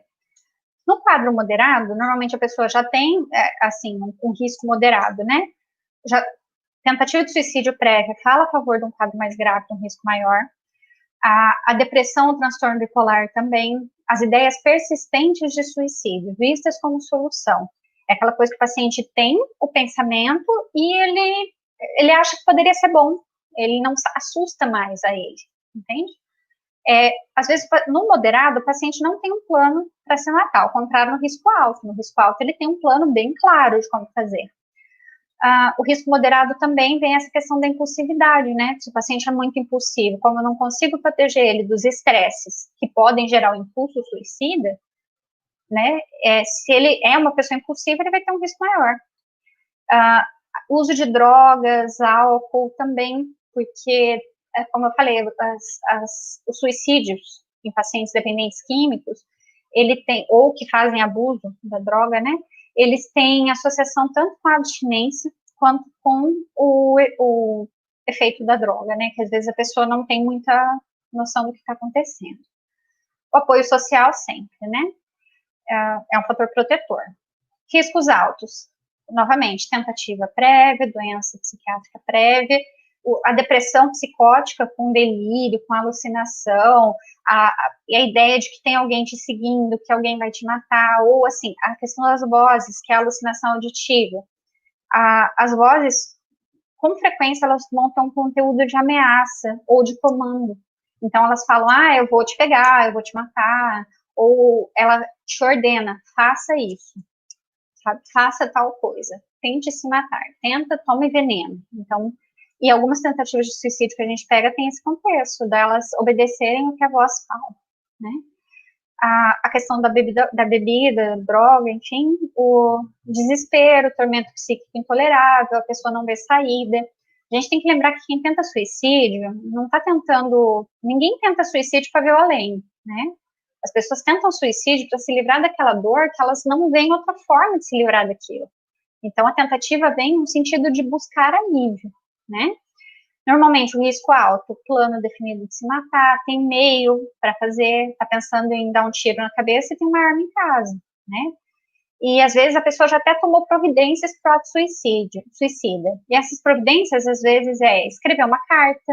Speaker 2: No quadro moderado, normalmente a pessoa já tem, assim, um risco moderado, né? Tentativa de suicídio prévia fala a favor de um quadro mais grave, de um risco maior. A depressão, o transtorno bipolar também. As ideias persistentes de suicídio, vistas como solução. É aquela coisa que o paciente tem o pensamento e ele acha que poderia ser bom. Ele não assusta mais a ele, entende? Às vezes, no moderado, o paciente não tem um plano para se matar, ao contrário, no risco alto. No risco alto, ele tem um plano bem claro de como fazer. O risco moderado também vem essa questão da impulsividade, né? Se o paciente é muito impulsivo, como eu não consigo proteger ele dos estresses que podem gerar o impulso suicida, né? Se ele é uma pessoa impulsiva, ele vai ter um risco maior. Uso de drogas, álcool também, porque, como eu falei, os suicídios em pacientes dependentes químicos, ou que fazem abuso da droga, né? Eles têm associação tanto com a abstinência quanto com o efeito da droga, né? Que às vezes a pessoa não tem muita noção do que está acontecendo. O apoio social sempre, né? É um fator protetor. Riscos altos. Novamente, tentativa prévia, doença psiquiátrica prévia, a depressão psicótica com delírio, com alucinação, e a ideia de que tem alguém te seguindo, que alguém vai te matar, ou assim, a questão das vozes, que é a alucinação auditiva. As vozes, com frequência, elas montam um conteúdo de ameaça ou de comando. Então, elas falam, eu vou te pegar, eu vou te matar, ou ela te ordena, faça isso, sabe? Faça tal coisa, tente se matar, tome veneno. Então, e algumas tentativas de suicídio que a gente pega tem esse contexto, delas obedecerem o que a voz fala, né? A questão da bebida, droga, enfim, o desespero, o tormento psíquico intolerável, a pessoa não vê saída. A gente tem que lembrar que quem tenta suicídio não está tentando, ninguém tenta suicídio para ver o além, né? As pessoas tentam suicídio para se livrar daquela dor que elas não veem outra forma de se livrar daquilo. Então, a tentativa vem no sentido de buscar alívio, né? Normalmente, o risco alto, plano definido de se matar, tem meio para fazer, está pensando em dar um tiro na cabeça e tem uma arma em casa, né? E, às vezes, a pessoa já até tomou providências para o suicida. E essas providências, às vezes, escrever uma carta,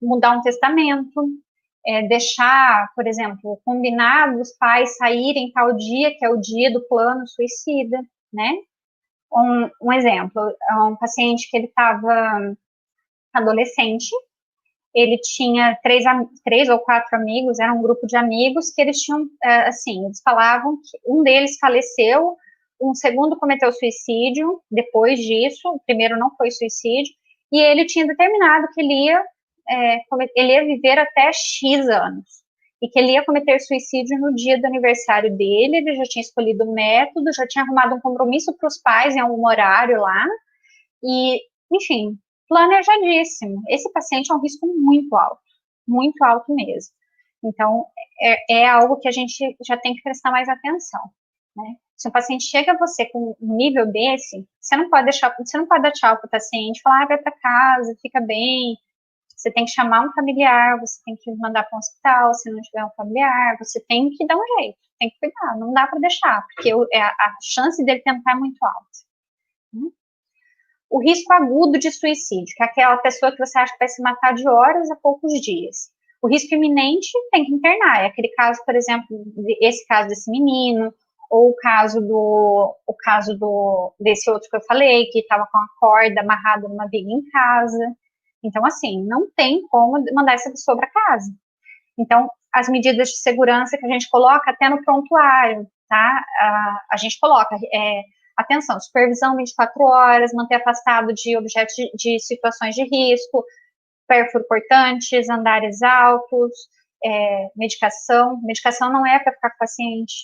Speaker 2: mudar um testamento, deixar, por exemplo, combinar os pais saírem tal dia, que é o dia do plano suicida, né? Um exemplo, um paciente que ele estava adolescente, ele tinha três ou quatro amigos, era um grupo de amigos que eles tinham, assim, eles falavam que um deles faleceu, um segundo cometeu suicídio depois disso, o primeiro não foi suicídio, e ele tinha determinado que ele ia viver até X anos, e que ele ia cometer suicídio no dia do aniversário dele, ele já tinha escolhido o método, já tinha arrumado um compromisso para os pais em algum horário lá, e, enfim, planejadíssimo. Esse paciente é um risco muito alto mesmo. Então, é algo que a gente já tem que prestar mais atenção, né? Se um paciente chega a você com um nível desse, você não pode dar tchau para o paciente, falar, vai para casa, fica bem. Você tem que chamar um familiar, você tem que mandar para um hospital, se não tiver um familiar, você tem que dar um jeito, tem que cuidar, não dá para deixar, porque a chance dele tentar é muito alta. O risco agudo de suicídio, que é aquela pessoa que você acha que vai se matar de horas a poucos dias. O risco iminente tem que internar, é aquele caso, por exemplo, esse caso desse menino, ou o caso desse outro que eu falei, que estava com a corda amarrada numa viga em casa. Então, assim, não tem como mandar essa pessoa para casa. Então, as medidas de segurança que a gente coloca até no prontuário, tá? A gente coloca, atenção, supervisão 24 horas, manter afastado de objetos de situações de risco, pérfuro cortantes, andares altos, medicação não é para ficar com o paciente,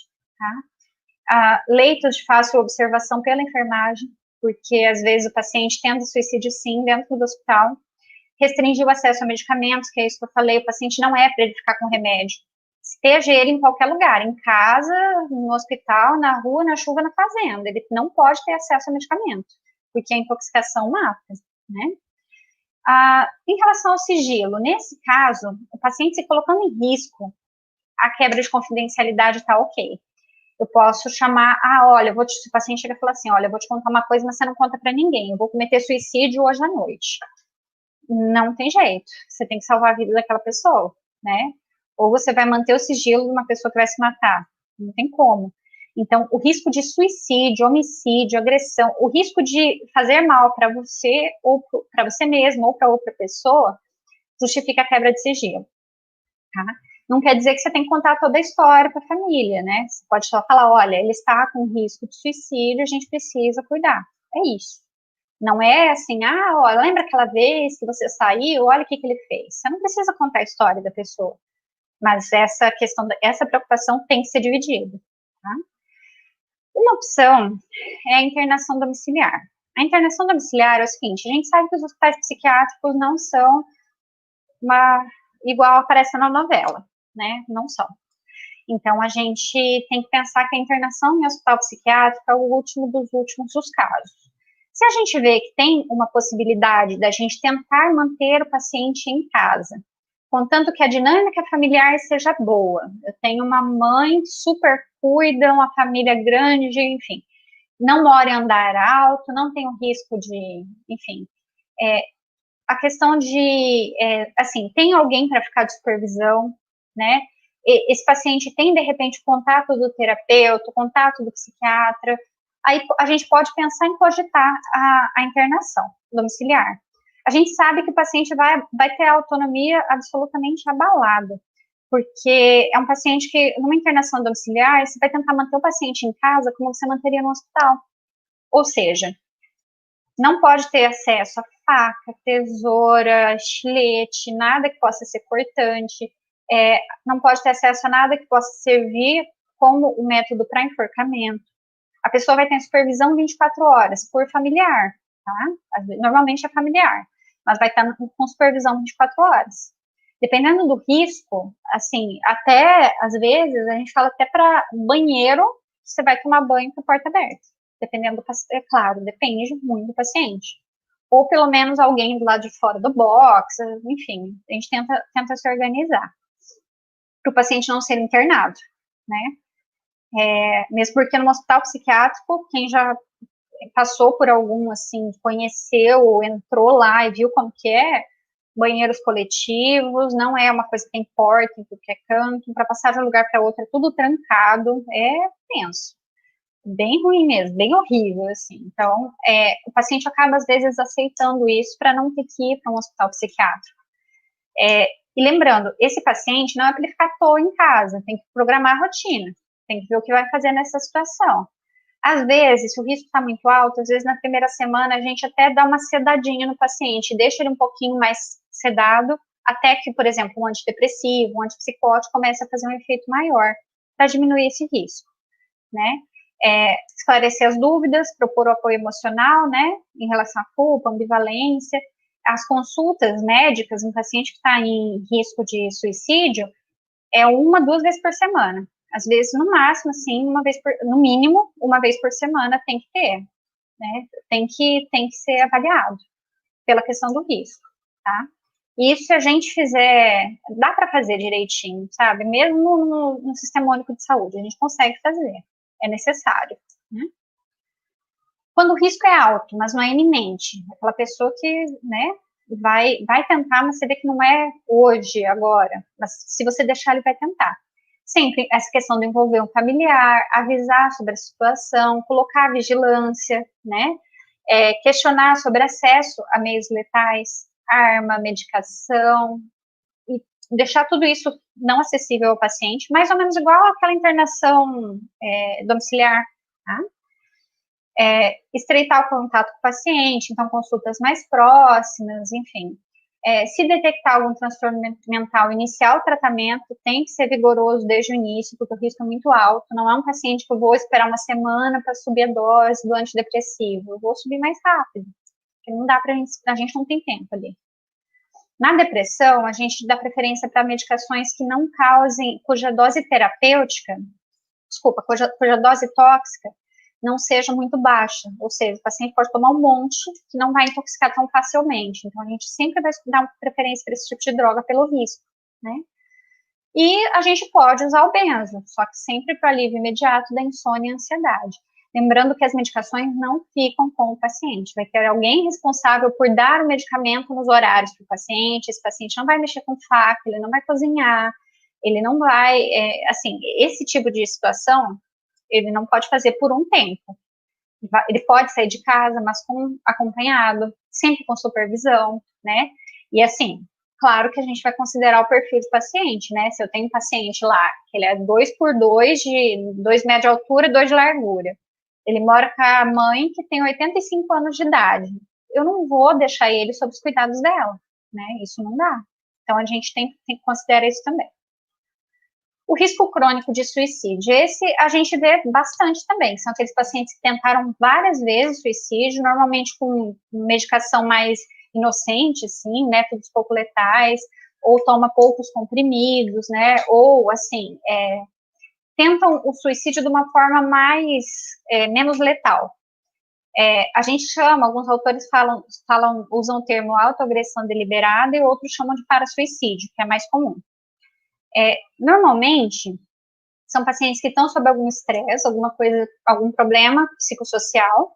Speaker 2: tá? Leitos de fácil observação pela enfermagem, porque às vezes o paciente tenta suicídio sim dentro do hospital. Restringir o acesso a medicamentos, que é isso que eu falei, o paciente não é para ele ficar com remédio. Esteja ele em qualquer lugar, em casa, no hospital, na rua, na chuva, na fazenda. Ele não pode ter acesso a medicamento, porque a intoxicação mata, né? Em relação ao sigilo, nesse caso, o paciente se colocando em risco, a quebra de confidencialidade está ok. Eu posso chamar, olha, se o paciente chega e fala assim, olha, eu vou te contar uma coisa, mas você não conta para ninguém, eu vou cometer suicídio hoje à noite. Não tem jeito, você tem que salvar a vida daquela pessoa, né? Ou você vai manter o sigilo de uma pessoa que vai se matar, não tem como. Então, o risco de suicídio, homicídio, agressão, o risco de fazer mal para você, ou para você mesmo, ou para outra pessoa, justifica a quebra de sigilo, tá? Não quer dizer que você tem que contar toda a história para a família, né? Você pode só falar, olha, ele está com risco de suicídio, a gente precisa cuidar. É isso. Não é assim, ó, lembra aquela vez que você saiu, olha o que ele fez. Você não precisa contar a história da pessoa. Mas essa preocupação tem que ser dividida, tá? Uma opção é a internação domiciliar. A internação domiciliar é o seguinte, a gente sabe que os hospitais psiquiátricos não são igual aparece na novela, né? Não são. Então, a gente tem que pensar que a internação em hospital psiquiátrico é o último dos últimos dos casos. Se a gente vê que tem uma possibilidade da gente tentar manter o paciente em casa, contanto que a dinâmica familiar seja boa. Eu tenho uma mãe super cuida, uma família grande, enfim, não mora em andar alto, não tem o risco de, enfim, a questão de, assim, tem alguém para ficar de supervisão, né? Esse paciente tem, de repente, contato do terapeuta, contato do psiquiatra, aí a gente pode pensar em cogitar a internação domiciliar. A gente sabe que o paciente vai ter a autonomia absolutamente abalada, porque é um paciente que, numa internação domiciliar, você vai tentar manter o paciente em casa como você manteria no hospital. Ou seja, não pode ter acesso a faca, tesoura, estilete, nada que possa ser cortante, não pode ter acesso a nada que possa servir como o método para enforcamento. A pessoa vai ter supervisão 24 horas por familiar, tá? Normalmente é familiar, mas vai estar com supervisão 24 horas. Dependendo do risco, assim, até, às vezes, a gente fala até para banheiro, você vai tomar banho com a porta aberta. Dependendo do paciente, é claro, depende muito do paciente. Ou pelo menos alguém do lado de fora do box, enfim, a gente tenta se organizar para o paciente não ser internado, né? Mesmo porque no hospital psiquiátrico, quem já passou por algum, assim, conheceu, entrou lá e viu como que é, banheiros coletivos, não é uma coisa que tem porta em qualquer canto, para passar de um lugar para outro é tudo trancado, é tenso. Bem ruim mesmo, bem horrível, assim. Então, o paciente acaba, às vezes, aceitando isso para não ter que ir para um hospital psiquiátrico. E lembrando, esse paciente não é para ele ficar à toa em casa, tem que programar a rotina, tem que ver o que vai fazer nessa situação. Às vezes, se o risco está muito alto, às vezes na primeira semana a gente até dá uma sedadinha no paciente, deixa ele um pouquinho mais sedado, até que, por exemplo, um antidepressivo, um antipsicótico comece a fazer um efeito maior para diminuir esse risco, né? Esclarecer as dúvidas, propor o apoio emocional, né, em relação à culpa, ambivalência, as consultas médicas, um paciente que está em risco de suicídio, 1, 2 vezes por semana. Às vezes, no máximo, assim, no mínimo, uma vez por semana tem que ter, né? Tem que ser avaliado pela questão do risco, tá? E isso, se a gente fizer, dá para fazer direitinho, sabe? Mesmo no Sistema Único de Saúde, a gente consegue fazer, é necessário, né? Quando o risco é alto, mas não é iminente, aquela pessoa que, né, vai tentar, mas você vê que não é hoje, agora, mas se você deixar, ele vai tentar. Sempre essa questão de envolver um familiar, avisar sobre a situação, colocar vigilância, né, questionar sobre acesso a meios letais, arma, medicação, e deixar tudo isso não acessível ao paciente, mais ou menos igual àquela internação domiciliar, tá? Estreitar o contato com o paciente, então consultas mais próximas, enfim. Se detectar algum transtorno mental, iniciar o tratamento tem que ser vigoroso desde o início, porque o risco é muito alto. Não é um paciente que eu vou esperar uma semana para subir a dose do antidepressivo, eu vou subir mais rápido, porque não dá a gente não tem tempo ali. Na depressão, a gente dá preferência para medicações que não causem, cuja dose dose tóxica não seja muito baixa, ou seja, o paciente pode tomar um monte que não vai intoxicar tão facilmente, então a gente sempre vai dar uma preferência para esse tipo de droga pelo risco, né? E a gente pode usar o benzo, só que sempre para alívio imediato da insônia e ansiedade. Lembrando que as medicações não ficam com o paciente, vai ter alguém responsável por dar o medicamento nos horários para o paciente, esse paciente não vai mexer com faca, ele não vai cozinhar, ele não vai, assim, esse tipo de situação, ele não pode fazer por um tempo. Ele pode sair de casa, mas acompanhado, sempre com supervisão, né? E assim, claro que a gente vai considerar o perfil do paciente, né? Se eu tenho um paciente lá, que ele é 2x2, de 2 metros de altura e 2 de largura, ele mora com a mãe que tem 85 anos de idade, eu não vou deixar ele sob os cuidados dela, né? Isso não dá. Então, a gente tem que considerar isso também. O risco crônico de suicídio, esse a gente vê bastante também, são aqueles pacientes que tentaram várias vezes suicídio, normalmente com medicação mais inocente, assim, métodos pouco letais, ou toma poucos comprimidos, né, ou, assim, tentam o suicídio de uma forma menos letal. A gente chama, alguns autores usam o termo autoagressão deliberada e outros chamam de parasuicídio, que é mais comum. Normalmente, são pacientes que estão sob algum estresse, algum problema psicossocial,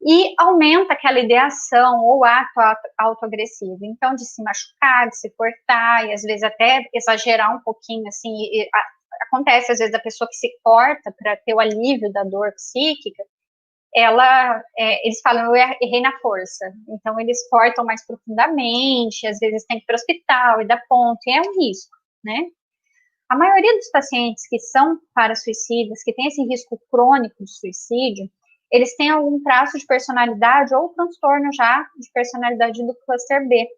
Speaker 2: e aumenta aquela ideação ou ato autoagressivo. Então, de se machucar, de se cortar, e às vezes até exagerar um pouquinho, assim, acontece às vezes a pessoa que se corta para ter o alívio da dor psíquica, eles falam, eu errei na força. Então, eles cortam mais profundamente, às vezes tem que ir para o hospital e dá ponto, e é um risco, né? A maioria dos pacientes que são parasuicidas, que têm esse risco crônico de suicídio, eles têm algum traço de personalidade ou transtorno já de personalidade do cluster B.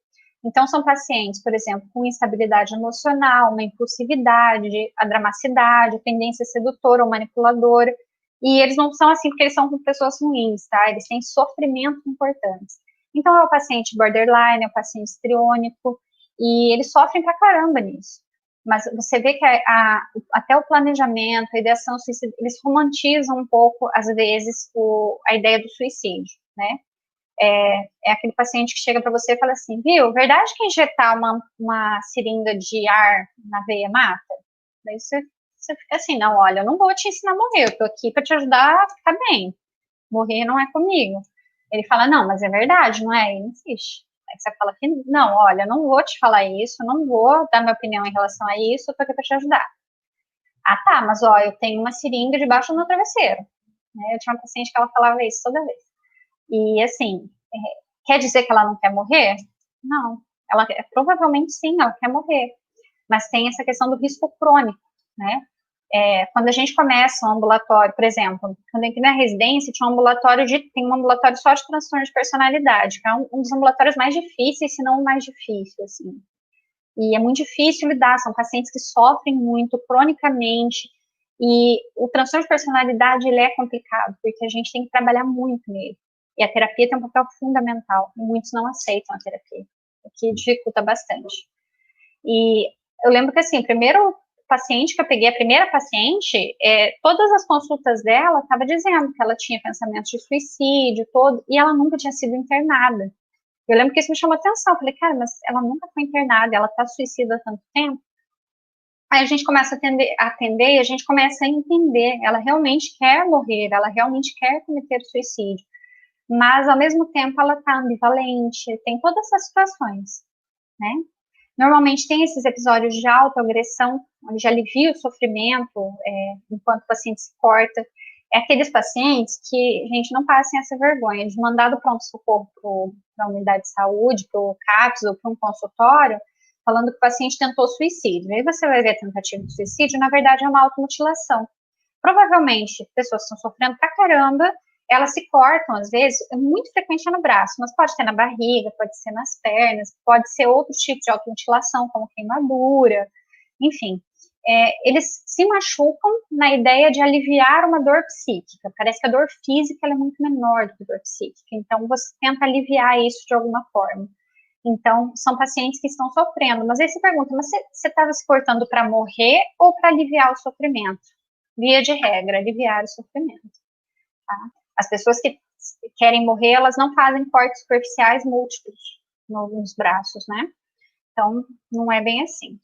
Speaker 2: Então, são pacientes, por exemplo, com instabilidade emocional, uma impulsividade, a dramaticidade, tendência sedutora ou manipuladora, e eles não são assim porque eles são com pessoas ruins, tá? Eles têm sofrimentos importantes. Então, é o paciente borderline, é o paciente histriônico, e eles sofrem pra caramba nisso. Mas você vê que até o planejamento, a ideação suicida, eles romantizam um pouco, às vezes, a ideia do suicídio, né? É aquele paciente que chega para você e fala assim, viu, verdade que injetar uma seringa de ar na veia mata? Daí você fica assim, não, olha, eu não vou te ensinar a morrer, eu tô aqui para te ajudar a ficar bem. Morrer não é comigo. Ele fala, não, mas é verdade, não é? Ele insiste. Aí você fala que, não, olha, não vou te falar isso, não vou dar minha opinião em relação a isso, eu tô aqui para te ajudar. Ah, tá, mas ó, eu tenho uma seringa debaixo do meu travesseiro. Eu tinha uma paciente que ela falava isso toda vez. E, assim, quer dizer que ela não quer morrer? Não. Provavelmente sim, ela quer morrer. Mas tem essa questão do risco crônico, né? Quando a gente começa um ambulatório, por exemplo, quando eu entrei na residência, tem um ambulatório só de transtorno de personalidade, que é um dos ambulatórios mais difíceis, se não o mais difícil, assim. E é muito difícil lidar, são pacientes que sofrem muito, cronicamente, e o transtorno de personalidade, ele é complicado, porque a gente tem que trabalhar muito nele. E a terapia tem um papel fundamental, e muitos não aceitam a terapia, o que dificulta bastante. E eu lembro que, assim, o primeiro paciente que eu peguei, a primeira paciente, todas as consultas dela estava dizendo que ela tinha pensamentos de suicídio, e ela nunca tinha sido internada. Eu lembro que isso me chamou atenção, eu falei, cara, mas ela nunca foi internada, ela está suicida há tanto tempo. Aí a gente começa a atender e a gente começa a entender, ela realmente quer morrer, ela realmente quer cometer suicídio, mas ao mesmo tempo ela está ambivalente, tem todas essas situações, né? Normalmente tem esses episódios de autoagressão, onde alivia o sofrimento enquanto o paciente se corta. É aqueles pacientes que, gente, não passem essa vergonha de mandar do pronto-socorro para a unidade de saúde, para o CAPS ou para um consultório, falando que o paciente tentou suicídio. Aí você vai ver a tentativa de suicídio, na verdade é uma automutilação. Provavelmente, pessoas que estão sofrendo pra caramba, elas se cortam, às vezes, é muito frequente no braço, mas pode ser na barriga, pode ser nas pernas, pode ser outros tipos de automutilação, como queimadura, enfim. Eles se machucam na ideia de aliviar uma dor psíquica. Parece que a dor física ela é muito menor do que a dor psíquica, então você tenta aliviar isso de alguma forma. Então, são pacientes que estão sofrendo, mas aí você pergunta, mas você estava se cortando para morrer ou para aliviar o sofrimento? Via de regra, aliviar o sofrimento. Tá? As pessoas que querem morrer, elas não fazem cortes superficiais múltiplos nos braços, né? Então, não é bem assim.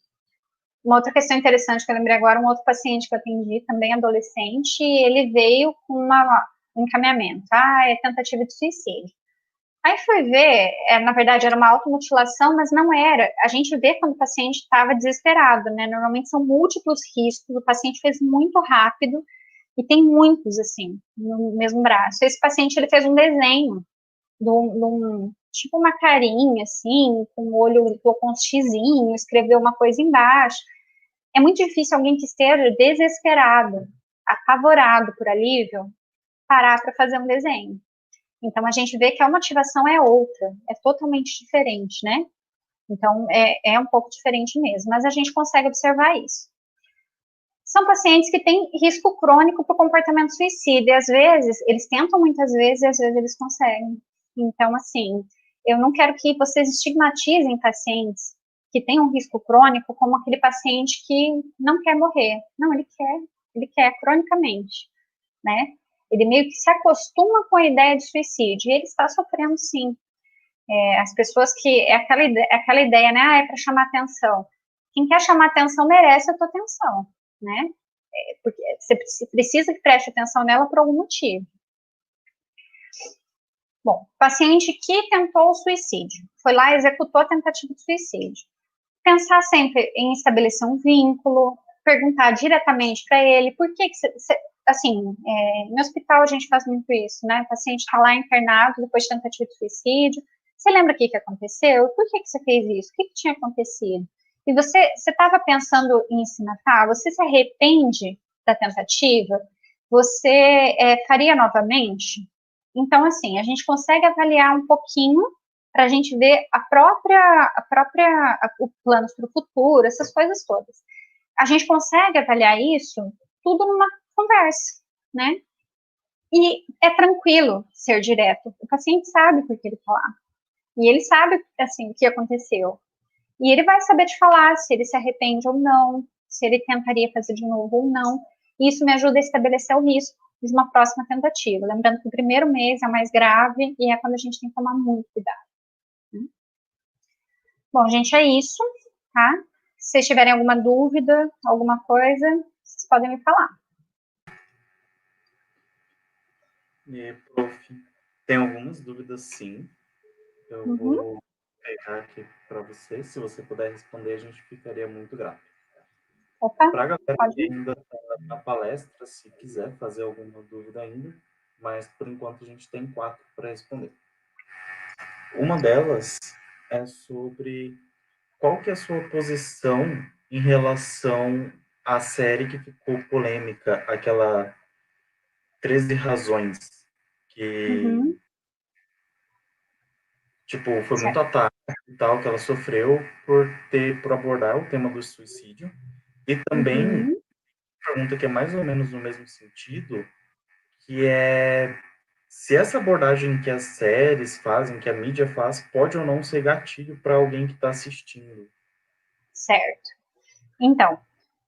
Speaker 2: Uma outra questão interessante que eu lembrei agora, um outro paciente que eu atendi, também adolescente, ele veio com um encaminhamento, é tentativa de suicídio. Aí fui ver, na verdade era uma automutilação, mas não era. A gente vê quando o paciente estava desesperado, né? Normalmente são múltiplos riscos, o paciente fez muito rápido, e tem muitos, assim, no mesmo braço. Esse paciente, ele fez um desenho tipo uma carinha, assim, com o olho com um xizinho, escreveu uma coisa embaixo. É muito difícil alguém que esteja desesperado, apavorado por alívio, parar para fazer um desenho. Então, a gente vê que a motivação é outra, é totalmente diferente, né? Então, é um pouco diferente mesmo, mas a gente consegue observar isso. São pacientes que têm risco crônico para o comportamento suicida, e às vezes, eles tentam muitas vezes, e às vezes eles conseguem. Então, assim, eu não quero que vocês estigmatizem pacientes que têm um risco crônico como aquele paciente que não quer morrer. Não, ele quer cronicamente, né? Ele meio que se acostuma com a ideia de suicídio, e ele está sofrendo sim. As pessoas que, aquela ideia, né, é para chamar atenção. Quem quer chamar atenção merece a tua atenção, né? Porque você precisa que preste atenção nela por algum motivo. Bom, paciente que tentou o suicídio, foi lá e executou a tentativa de suicídio. Pensar sempre em estabelecer um vínculo, perguntar diretamente para ele, por que você assim, no hospital a gente faz muito isso, né? O paciente está lá internado depois de tentativa de suicídio. Você lembra o que aconteceu? Por que você fez isso? O que tinha acontecido? E você estava pensando em se matar? Você se arrepende da tentativa? Você faria novamente? Então, assim, a gente consegue avaliar um pouquinho para a gente ver o plano para o futuro, essas coisas todas. A gente consegue avaliar isso tudo numa conversa, né? E é tranquilo ser direto. O paciente sabe por que ele está lá. E ele sabe, assim, o que aconteceu. E ele vai saber te falar se ele se arrepende ou não, se ele tentaria fazer de novo ou não. E isso me ajuda a estabelecer o risco de uma próxima tentativa. Lembrando que o primeiro mês é mais grave e é quando a gente tem que tomar muito cuidado. Bom, gente, é isso, tá? Se vocês tiverem alguma dúvida, alguma coisa, vocês podem me falar.
Speaker 1: Prof, tem algumas dúvidas, sim. Eu vou pegar aqui para você. Se você puder responder, a gente ficaria muito grato.
Speaker 2: Opa,
Speaker 1: para a galera
Speaker 2: pode
Speaker 1: que
Speaker 2: ir.
Speaker 1: ainda está na palestra, se quiser fazer alguma dúvida ainda, mas por enquanto a gente tem 4 para responder. Uma delas é sobre qual que é a sua posição em relação à série que ficou polêmica, aquela 13 razões, que tipo, foi muito
Speaker 2: Certo.
Speaker 1: ataque e tal, que ela sofreu por abordar o tema do suicídio. E também pergunta que é mais ou menos no mesmo sentido, que é se essa abordagem que as séries fazem, que a mídia faz, pode ou não ser gatilho para alguém que está assistindo.
Speaker 2: Certo. Então,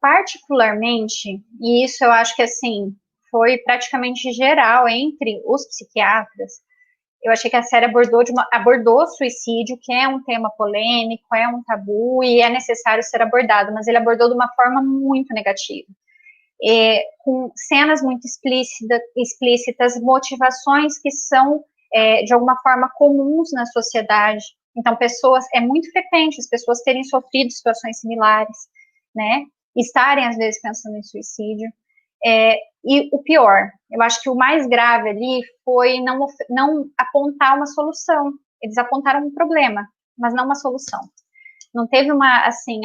Speaker 2: particularmente, e isso eu acho que, assim, foi praticamente geral entre os psiquiatras, eu achei que a série abordou o suicídio, que é um tema polêmico, é um tabu e é necessário ser abordado, mas ele abordou de uma forma muito negativa. Com cenas muito explícitas, motivações que são, de alguma forma, comuns na sociedade. Então, é muito frequente as pessoas terem sofrido situações similares, né? Estarem, às vezes, pensando em suicídio. E o pior, eu acho que o mais grave ali foi não apontar uma solução. Eles apontaram um problema, mas não uma solução. Não teve uma, assim,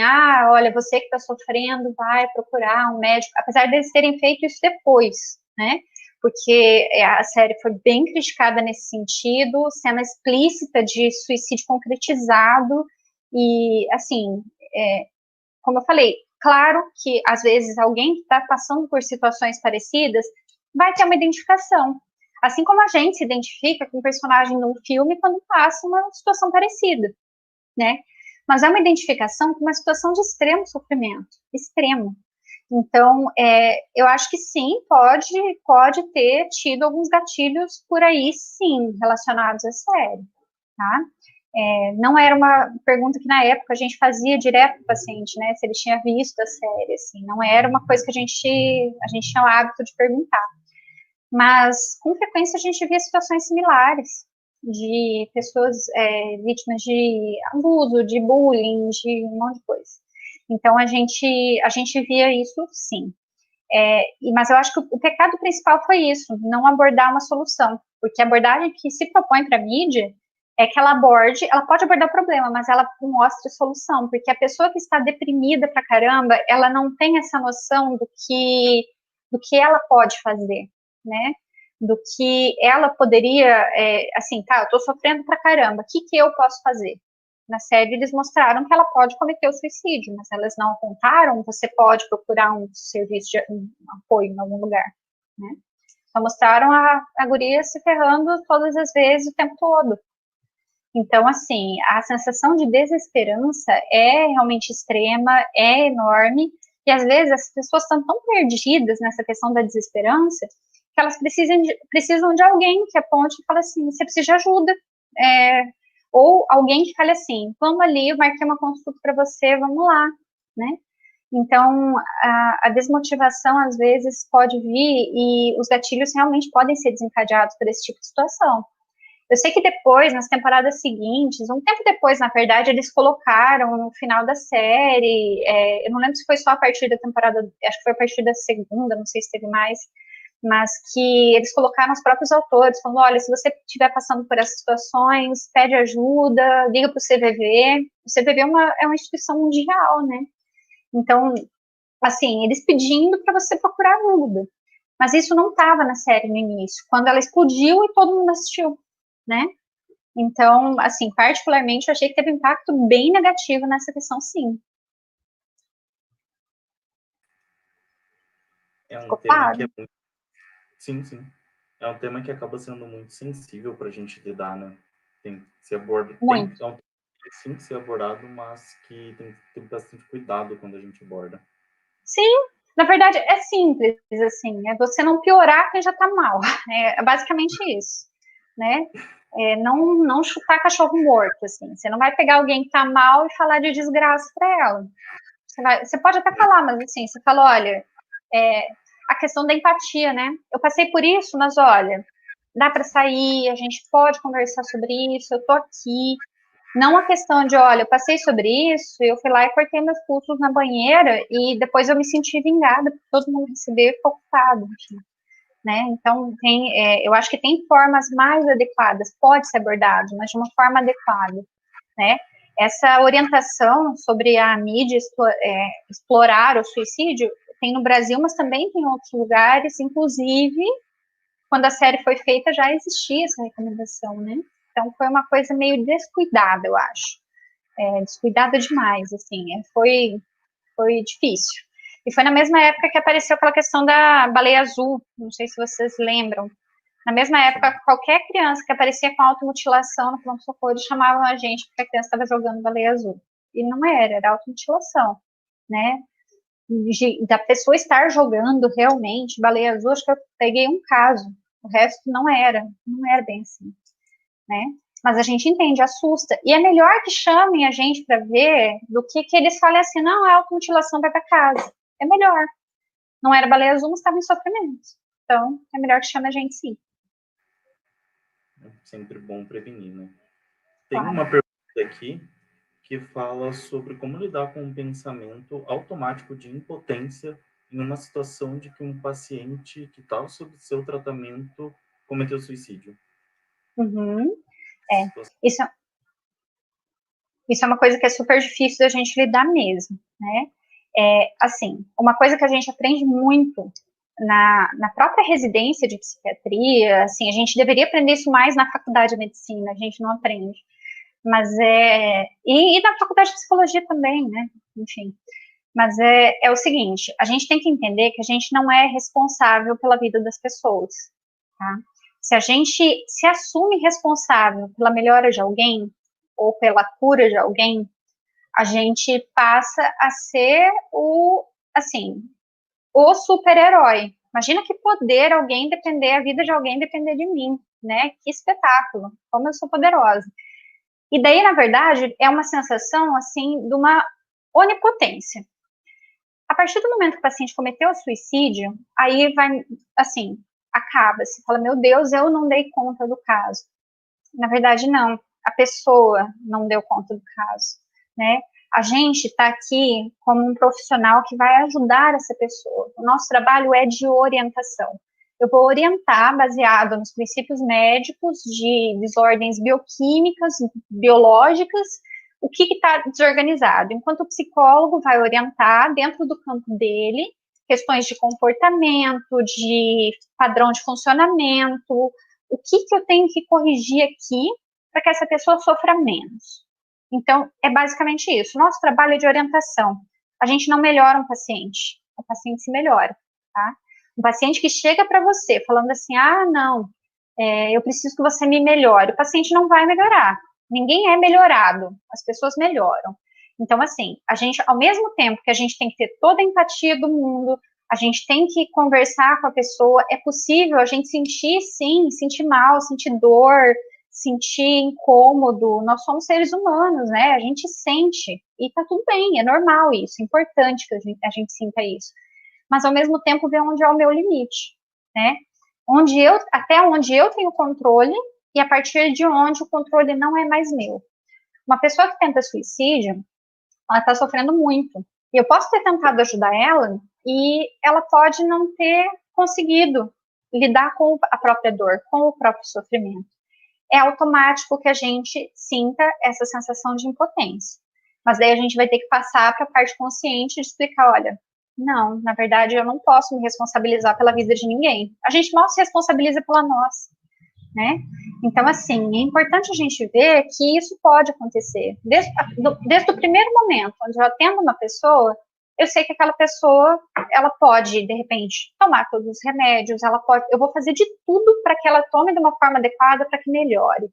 Speaker 2: olha, você que está sofrendo, vai procurar um médico, apesar deles terem feito isso depois, né? Porque a série foi bem criticada nesse sentido, cena explícita de suicídio concretizado, e, assim, como eu falei, claro que, às vezes, alguém que está passando por situações parecidas vai ter uma identificação, assim como a gente se identifica com um personagem num filme quando passa uma situação parecida, né? Mas é uma identificação com uma situação de extremo sofrimento, extremo. Então, eu acho que sim, pode ter tido alguns gatilhos por aí, sim, relacionados à série, tá? Não era uma pergunta que na época a gente fazia direto para o paciente, né, se ele tinha visto a série, assim, não era uma coisa que a gente tinha o hábito de perguntar. Mas, com frequência, a gente via situações similares, de pessoas vítimas de abuso, de bullying, de um monte de coisa. Então, a gente via isso, sim. Mas eu acho que o pecado principal foi isso, não abordar uma solução, porque a abordagem que se propõe para a mídia é que ela pode abordar o problema, mas ela mostra a solução, porque a pessoa que está deprimida pra caramba, ela não tem essa noção do que ela pode fazer, né? Do que ela poderia, assim, tá, eu tô sofrendo pra caramba, o que eu posso fazer? Na série eles mostraram que ela pode cometer o suicídio, mas elas não apontaram, você pode procurar um serviço de apoio em algum lugar, né? Só mostraram a guria se ferrando todas as vezes, o tempo todo. Então, assim, a sensação de desesperança é realmente extrema, é enorme, e às vezes as pessoas estão tão perdidas nessa questão da desesperança que elas precisam de alguém que aponte e fale assim, você precisa de ajuda, ou alguém que fale assim, vamos ali, eu marquei uma consulta para você, vamos lá, né? Então, a desmotivação às vezes pode vir e os gatilhos realmente podem ser desencadeados por esse tipo de situação. Eu sei que depois, nas temporadas seguintes, um tempo depois, na verdade, eles colocaram no final da série, eu não lembro se foi só a partir da temporada, acho que foi a partir da segunda, não sei se teve mais, mas que eles colocaram os próprios autores, falando, olha, se você estiver passando por essas situações, pede ajuda, liga para o CVV. O CVV é uma instituição mundial, né? Então, assim, eles pedindo para você procurar ajuda. Mas isso não estava na série no início, quando ela explodiu e todo mundo assistiu, né? Então, assim, particularmente, eu achei que teve um impacto bem negativo nessa questão, sim.
Speaker 1: É um
Speaker 2: Ficou
Speaker 1: tema
Speaker 2: claro?
Speaker 1: que é muito... Sim, sim. É um tema que acaba sendo muito sensível para a gente lidar, né? Tem que ser abordado... É um tema que sim ser abordado, mas que tem que ter bastante cuidado quando a gente aborda.
Speaker 2: Sim, na verdade, é simples, assim, é você não piorar quem já tá mal. É basicamente isso, né? Não chutar cachorro morto, assim. Você não vai pegar alguém que tá mal e falar de desgraça para ela. Você pode até falar, mas assim, você fala, olha, a questão da empatia, né? Eu passei por isso, mas olha, dá para sair, a gente pode conversar sobre isso, eu tô aqui. Não a questão de, olha, eu passei sobre isso, eu fui lá e cortei meus pulsos na banheira e depois eu me senti vingada, porque todo mundo recebeu e ficou culpado, enfim, né? Então, eu acho que tem formas mais adequadas, pode ser abordado, mas de uma forma adequada, né? Essa orientação sobre a mídia explorar o suicídio tem no Brasil, mas também tem em outros lugares, inclusive, quando a série foi feita já existia essa recomendação, né? Então foi uma coisa meio descuidada, eu acho. Descuidada demais, assim. Foi difícil. E foi na mesma época que apareceu aquela questão da baleia azul. Não sei se vocês lembram. Na mesma época,
Speaker 1: Sim.
Speaker 2: qualquer criança que aparecia com automutilação no pronto-socorro, eles chamavam a gente porque a criança estava jogando baleia azul. E não era automutilação, né? Da pessoa estar jogando realmente baleia azul, acho que eu peguei um caso. O resto não era bem assim, né? Mas a gente entende, assusta. E é melhor que chamem a gente para ver do que eles falem assim, não, é automutilação, vai para casa. É melhor. Não era baleia azul, mas estava em sofrimento. Então, é melhor que chame a gente, sim.
Speaker 1: É sempre bom prevenir, né? Tem
Speaker 2: Claro.
Speaker 1: uma pergunta aqui que fala sobre como lidar com um pensamento automático de impotência em uma situação de que um paciente que está sob seu tratamento cometeu suicídio.
Speaker 2: Uhum. Isso, Isso é uma coisa que é super difícil da gente lidar mesmo, né? Assim, uma coisa que a gente aprende muito na própria residência de psiquiatria, assim, a gente deveria aprender isso mais na faculdade de medicina, a gente não aprende, mas e na faculdade de psicologia também, né, enfim, mas é o seguinte, a gente tem que entender que a gente não é responsável pela vida das pessoas, tá? Se a gente se assume responsável pela melhora de alguém, ou pela cura de alguém, a gente passa a ser assim, o super-herói. Imagina que poder alguém depender, a vida de alguém depender de mim, né? Que espetáculo, como eu sou poderosa. E daí, na verdade, é uma sensação, assim, de uma onipotência. A partir do momento que o paciente cometeu o suicídio, aí vai, assim, acaba, se fala, meu Deus, eu não dei conta do caso. Na verdade, não. A pessoa não deu conta do caso, né? A gente está aqui como um profissional que vai ajudar essa pessoa. O nosso trabalho é de orientação. Eu vou orientar, baseado nos princípios médicos de desordens bioquímicas, biológicas, o que está desorganizado. Enquanto o psicólogo vai orientar, dentro do campo dele, questões de comportamento, de padrão de funcionamento, o que eu tenho que corrigir aqui para que essa pessoa sofra menos. Então, é basicamente isso. Nosso trabalho é de orientação. A gente não melhora um paciente, o paciente se melhora, tá? Um paciente que chega para você falando assim, não, eu preciso que você me melhore. O paciente não vai melhorar. Ninguém é melhorado, as pessoas melhoram. Então, assim, a gente, ao mesmo tempo que a gente tem que ter toda a empatia do mundo, a gente tem que conversar com a pessoa, é possível a gente sentir, sim, sentir mal, sentir dor, sentir incômodo, nós somos seres humanos, né, a gente sente, e tá tudo bem, é normal isso, é importante que a gente sinta isso, mas ao mesmo tempo ver onde é o meu limite, né, até onde eu tenho controle, e a partir de onde o controle não é mais meu. Uma pessoa que tenta suicídio, ela está sofrendo muito. E eu posso ter tentado ajudar ela e ela pode não ter conseguido lidar com a própria dor, com o próprio sofrimento. É automático que a gente sinta essa sensação de impotência. Mas daí a gente vai ter que passar para a parte consciente de explicar, olha, não, na verdade eu não posso me responsabilizar pela vida de ninguém. A gente mal se responsabiliza pela nossa, né? Então, assim, é importante a gente ver que isso pode acontecer. Desde o primeiro momento, onde eu atendo uma pessoa, eu sei que aquela pessoa, ela pode, de repente, tomar todos os remédios, eu vou fazer de tudo para que ela tome de uma forma adequada para que melhore.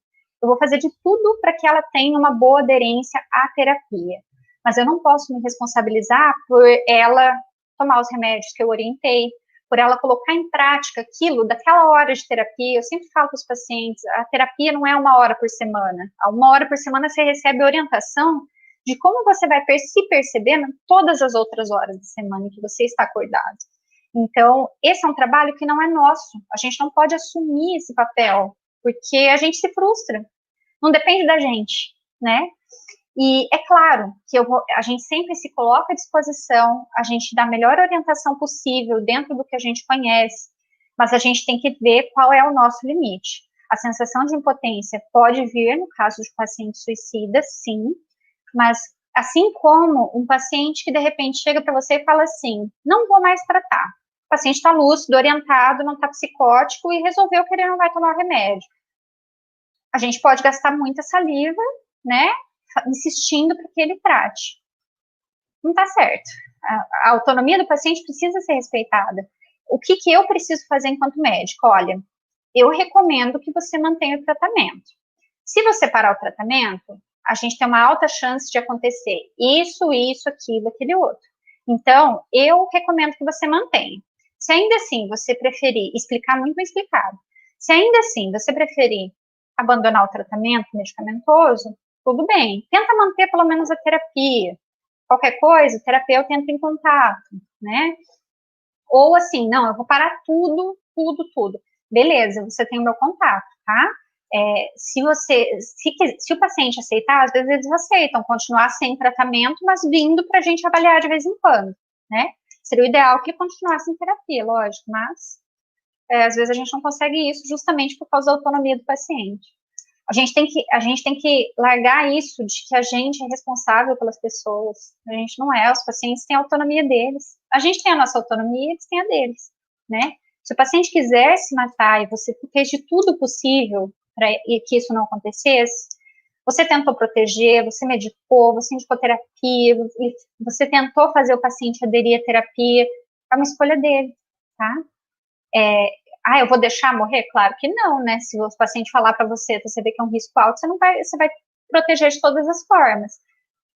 Speaker 2: Eu vou fazer de tudo para que ela tenha uma boa aderência à terapia. Mas eu não posso me responsabilizar por ela tomar os remédios que eu orientei, por ela colocar em prática aquilo daquela hora de terapia. Eu sempre falo para os pacientes, a terapia não é 1 hora por semana. A 1 hora por semana você recebe orientação de como você vai se perceber todas as outras horas da semana em que você está acordado. Então, esse é um trabalho que não é nosso. A gente não pode assumir esse papel, porque a gente se frustra. Não depende da gente, né? E é claro que a gente sempre se coloca à disposição, a gente dá a melhor orientação possível dentro do que a gente conhece, mas a gente tem que ver qual é o nosso limite. A sensação de impotência pode vir no caso de paciente suicida, sim, mas assim como um paciente que de repente chega para você e fala assim, não vou mais tratar. O paciente está lúcido, orientado, não está psicótico e resolveu que ele não vai tomar o remédio. A gente pode gastar muita saliva, né, insistindo para que ele trate. Não está certo. A autonomia do paciente precisa ser respeitada. O que eu preciso fazer enquanto médico? Olha, eu recomendo que você mantenha o tratamento. Se você parar o tratamento, a gente tem uma alta chance de acontecer isso, aquilo, aquele outro. Então, eu recomendo que você mantenha. Se ainda assim você preferir, explicar muito bem explicado, se ainda assim você preferir abandonar o tratamento medicamentoso, tudo bem. Tenta manter pelo menos a terapia. Qualquer coisa, o terapeuta entra em contato, né? Ou assim, não, eu vou parar tudo. Beleza, você tem o meu contato, tá? Se o paciente aceitar, às vezes eles aceitam continuar sem tratamento, mas vindo para a gente avaliar de vez em quando, né? Seria o ideal que continuasse em terapia, lógico, mas às vezes a gente não consegue isso justamente por causa da autonomia do paciente. A gente tem que largar isso de que a gente é responsável pelas pessoas. A gente não é, os pacientes têm a autonomia deles. A gente tem a nossa autonomia, eles têm a deles, né? Se o paciente quiser se matar e você fez de tudo possível para que isso não acontecesse, você tentou proteger, você medicou, você indicou terapia, você tentou fazer o paciente aderir à terapia, é uma escolha dele, tá? Eu vou deixar morrer? Claro que não, né? Se o paciente falar para você, você vê que é um risco alto, você vai proteger de todas as formas.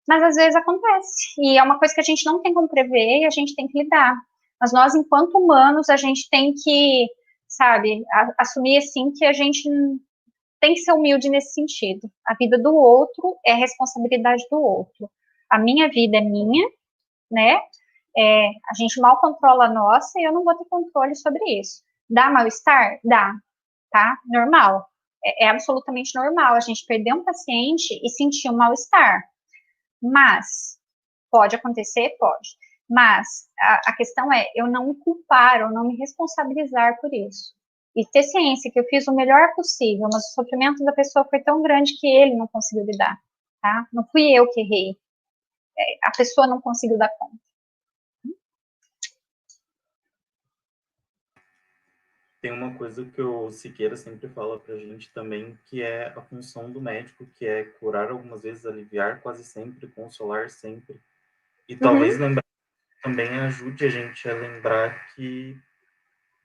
Speaker 2: Mas às vezes acontece, e é uma coisa que a gente não tem como prever e a gente tem que lidar. Mas nós, enquanto humanos, a gente tem que, sabe, assumir, assim, que a gente tem que ser humilde nesse sentido. A vida do outro é responsabilidade do outro. A minha vida é minha, né? A gente mal controla a nossa e eu não vou ter controle sobre isso. Dá mal-estar? Dá, tá? Normal. É absolutamente normal a gente perder um paciente e sentir um mal-estar. Mas, pode acontecer? Pode. Mas, a questão é eu não me culpar, ou não me responsabilizar por isso. E ter ciência que eu fiz o melhor possível, mas o sofrimento da pessoa foi tão grande que ele não conseguiu lidar, tá? Não fui eu que errei. A pessoa não conseguiu dar conta.
Speaker 1: Tem uma coisa que o Siqueira sempre fala pra gente também, que é a função do médico, que é curar algumas vezes, aliviar quase sempre, consolar sempre. E talvez lembrar também ajude a gente a lembrar que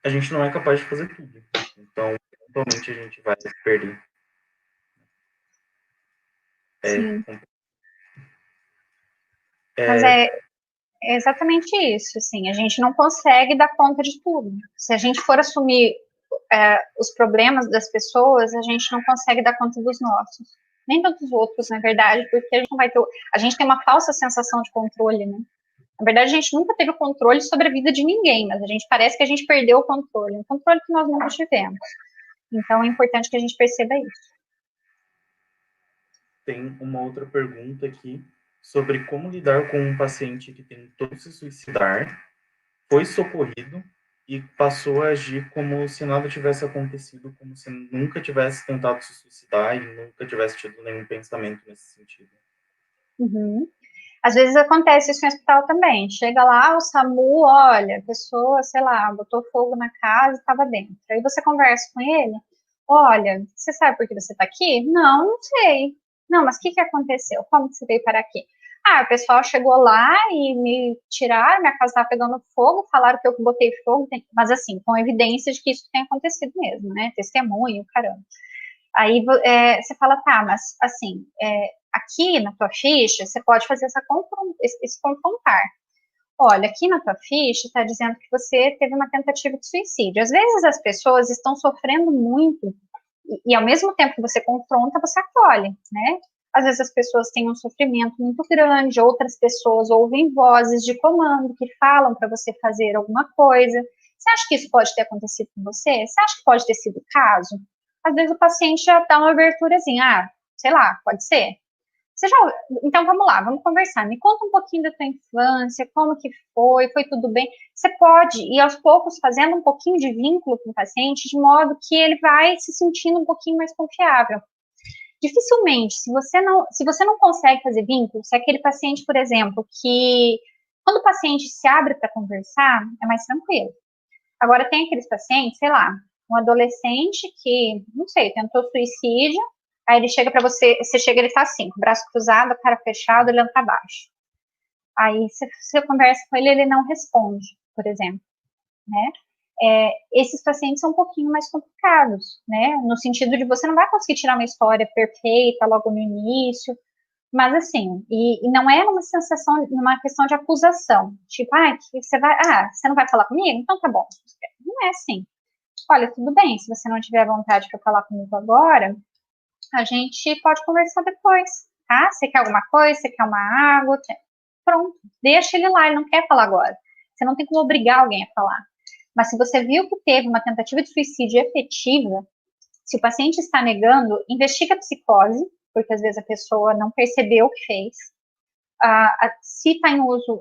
Speaker 1: a gente não é capaz de fazer tudo. Então, eventualmente a gente vai perder.
Speaker 2: Sim. Mas é exatamente isso, assim, a gente não consegue dar conta de tudo. Se a gente for assumir os problemas das pessoas, a gente não consegue dar conta dos nossos. Nem dos outros, na verdade, porque a gente não vai ter. A gente tem uma falsa sensação de controle, né? Na verdade, a gente nunca teve o controle sobre a vida de ninguém, mas a gente parece que a gente perdeu o controle, um controle que nós nunca tivemos. Então, é importante que a gente perceba isso.
Speaker 1: Tem uma outra pergunta aqui sobre como lidar com um paciente que tentou se suicidar, foi socorrido e passou a agir como se nada tivesse acontecido, como se nunca tivesse tentado se suicidar e nunca tivesse tido nenhum pensamento nesse sentido.
Speaker 2: Às vezes acontece isso em hospital também. Chega lá, o SAMU, olha, a pessoa, sei lá, botou fogo na casa e estava dentro. Aí você conversa com ele, olha, você sabe por que você está aqui? Não, não sei. Não, mas o que aconteceu? Como que você veio para aqui? O pessoal chegou lá e me tiraram, minha casa estava pegando fogo, falaram que eu botei fogo, mas assim, com evidência de que isso tem acontecido mesmo, né? Testemunho, caramba. Aí você fala, tá, mas assim, aqui na tua ficha, você pode fazer esse confrontar. Olha, aqui na tua ficha está dizendo que você teve uma tentativa de suicídio. Às vezes as pessoas estão sofrendo muito e ao mesmo tempo que você confronta, você acolhe, né? Às vezes as pessoas têm um sofrimento muito grande, outras pessoas ouvem vozes de comando que falam para você fazer alguma coisa. Você acha que isso pode ter acontecido com você? Você acha que pode ter sido o caso? Às vezes o paciente já dá uma aberturazinha, sei lá, pode ser. Então vamos lá, vamos conversar. Me conta um pouquinho da tua infância, como que foi tudo bem? Você pode ir aos poucos fazendo um pouquinho de vínculo com o paciente, de modo que ele vai se sentindo um pouquinho mais confiável. Dificilmente, se você não consegue fazer vínculo, se é aquele paciente, por exemplo, que quando o paciente se abre para conversar, é mais tranquilo. Agora tem aqueles pacientes, sei lá, um adolescente que, não sei, tentou suicídio, aí ele chega para você chega, ele tá assim, com o braço cruzado, a cara fechada, olhando para baixo. Aí você conversa com ele, ele não responde, por exemplo, né? Esses pacientes são um pouquinho mais complicados, né? No sentido de você não vai conseguir tirar uma história perfeita logo no início, mas assim, e não é uma sensação, uma questão de acusação, tipo, você não vai falar comigo? Então tá bom. Não é assim. Olha, tudo bem, se você não tiver vontade para falar comigo agora, a gente pode conversar depois, tá? Você quer alguma coisa? Você quer uma água? Pronto, deixa ele lá, ele não quer falar agora. Você não tem como obrigar alguém a falar. Mas se você viu que teve uma tentativa de suicídio efetiva, se o paciente está negando, investiga a psicose, porque às vezes a pessoa não percebeu o que fez. Se está em uso,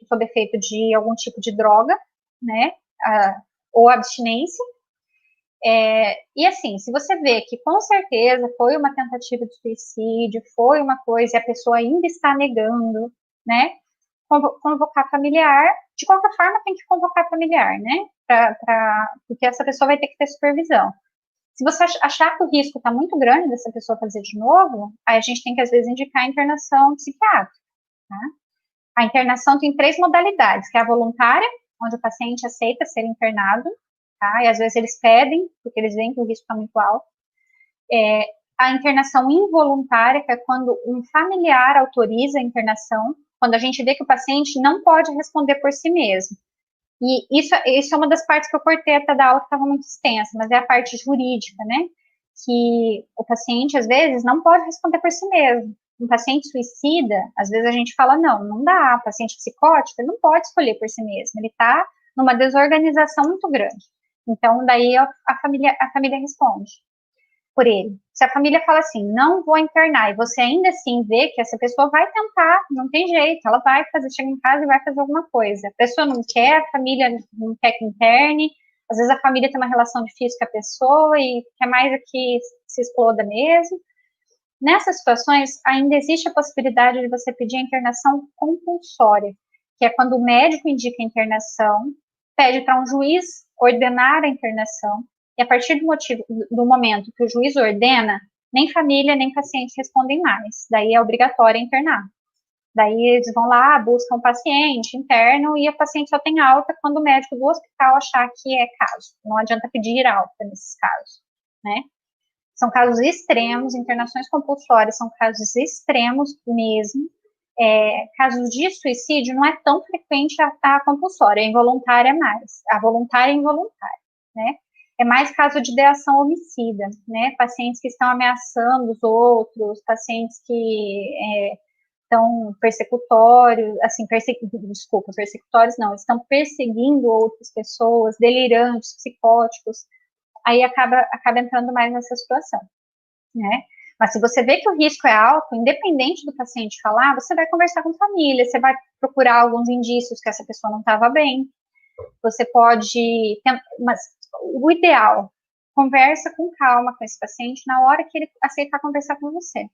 Speaker 2: sob efeito de algum tipo de droga, né? Ou abstinência. E assim, se você vê que com certeza foi uma tentativa de suicídio, foi uma coisa e a pessoa ainda está negando, né? Convocar familiar, de qualquer forma tem que convocar familiar, né? Porque essa pessoa vai ter que ter supervisão. Se você achar que o risco está muito grande dessa pessoa fazer de novo, aí a gente tem que, às vezes, indicar a internação psiquiátrica, tá? A internação tem 3 modalidades, que é a voluntária, onde o paciente aceita ser internado, tá? E às vezes eles pedem, porque eles veem que o risco está muito alto. A internação involuntária, que é quando um familiar autoriza a internação, quando a gente vê que o paciente não pode responder por si mesmo. E isso é uma das partes que eu cortei até da aula, que estava muito extensa, mas é a parte jurídica, né? Que o paciente, às vezes, não pode responder por si mesmo. Um paciente suicida, às vezes a gente fala, não dá. O paciente psicótico, ele não pode escolher por si mesmo. Ele está numa desorganização muito grande. Então, daí a família responde por ele. Se a família fala assim, não vou internar, e você ainda assim vê que essa pessoa vai tentar, não tem jeito, ela vai fazer, chega em casa e vai fazer alguma coisa. A pessoa não quer, a família não quer que interne, às vezes a família tem uma relação difícil com a pessoa e quer mais é que se exploda mesmo. Nessas situações, ainda existe a possibilidade de você pedir a internação compulsória, que é quando o médico indica a internação, pede para um juiz ordenar a internação, e a partir do momento que o juiz ordena, nem família, nem paciente respondem mais. Daí é obrigatório internar. Daí eles vão lá, buscam o paciente, internam, e o paciente só tem alta quando o médico do hospital achar que é caso. Não adianta pedir alta nesses casos, né? São casos extremos, internações compulsórias são casos extremos mesmo. Casos de suicídio não é tão frequente a compulsória, a involuntária é mais. A voluntária é involuntária, né? É mais caso de ideação homicida, né? Pacientes que estão ameaçando os outros, pacientes que estão persecutórios, assim, persecutórios não, estão perseguindo outras pessoas, delirantes, psicóticos, aí acaba entrando mais nessa situação, né? Mas se você vê que o risco é alto, independente do paciente falar, você vai conversar com a família, você vai procurar alguns indícios que essa pessoa não estava bem, você pode, mas o ideal, conversa com calma com esse paciente na hora que ele aceitar conversar com você.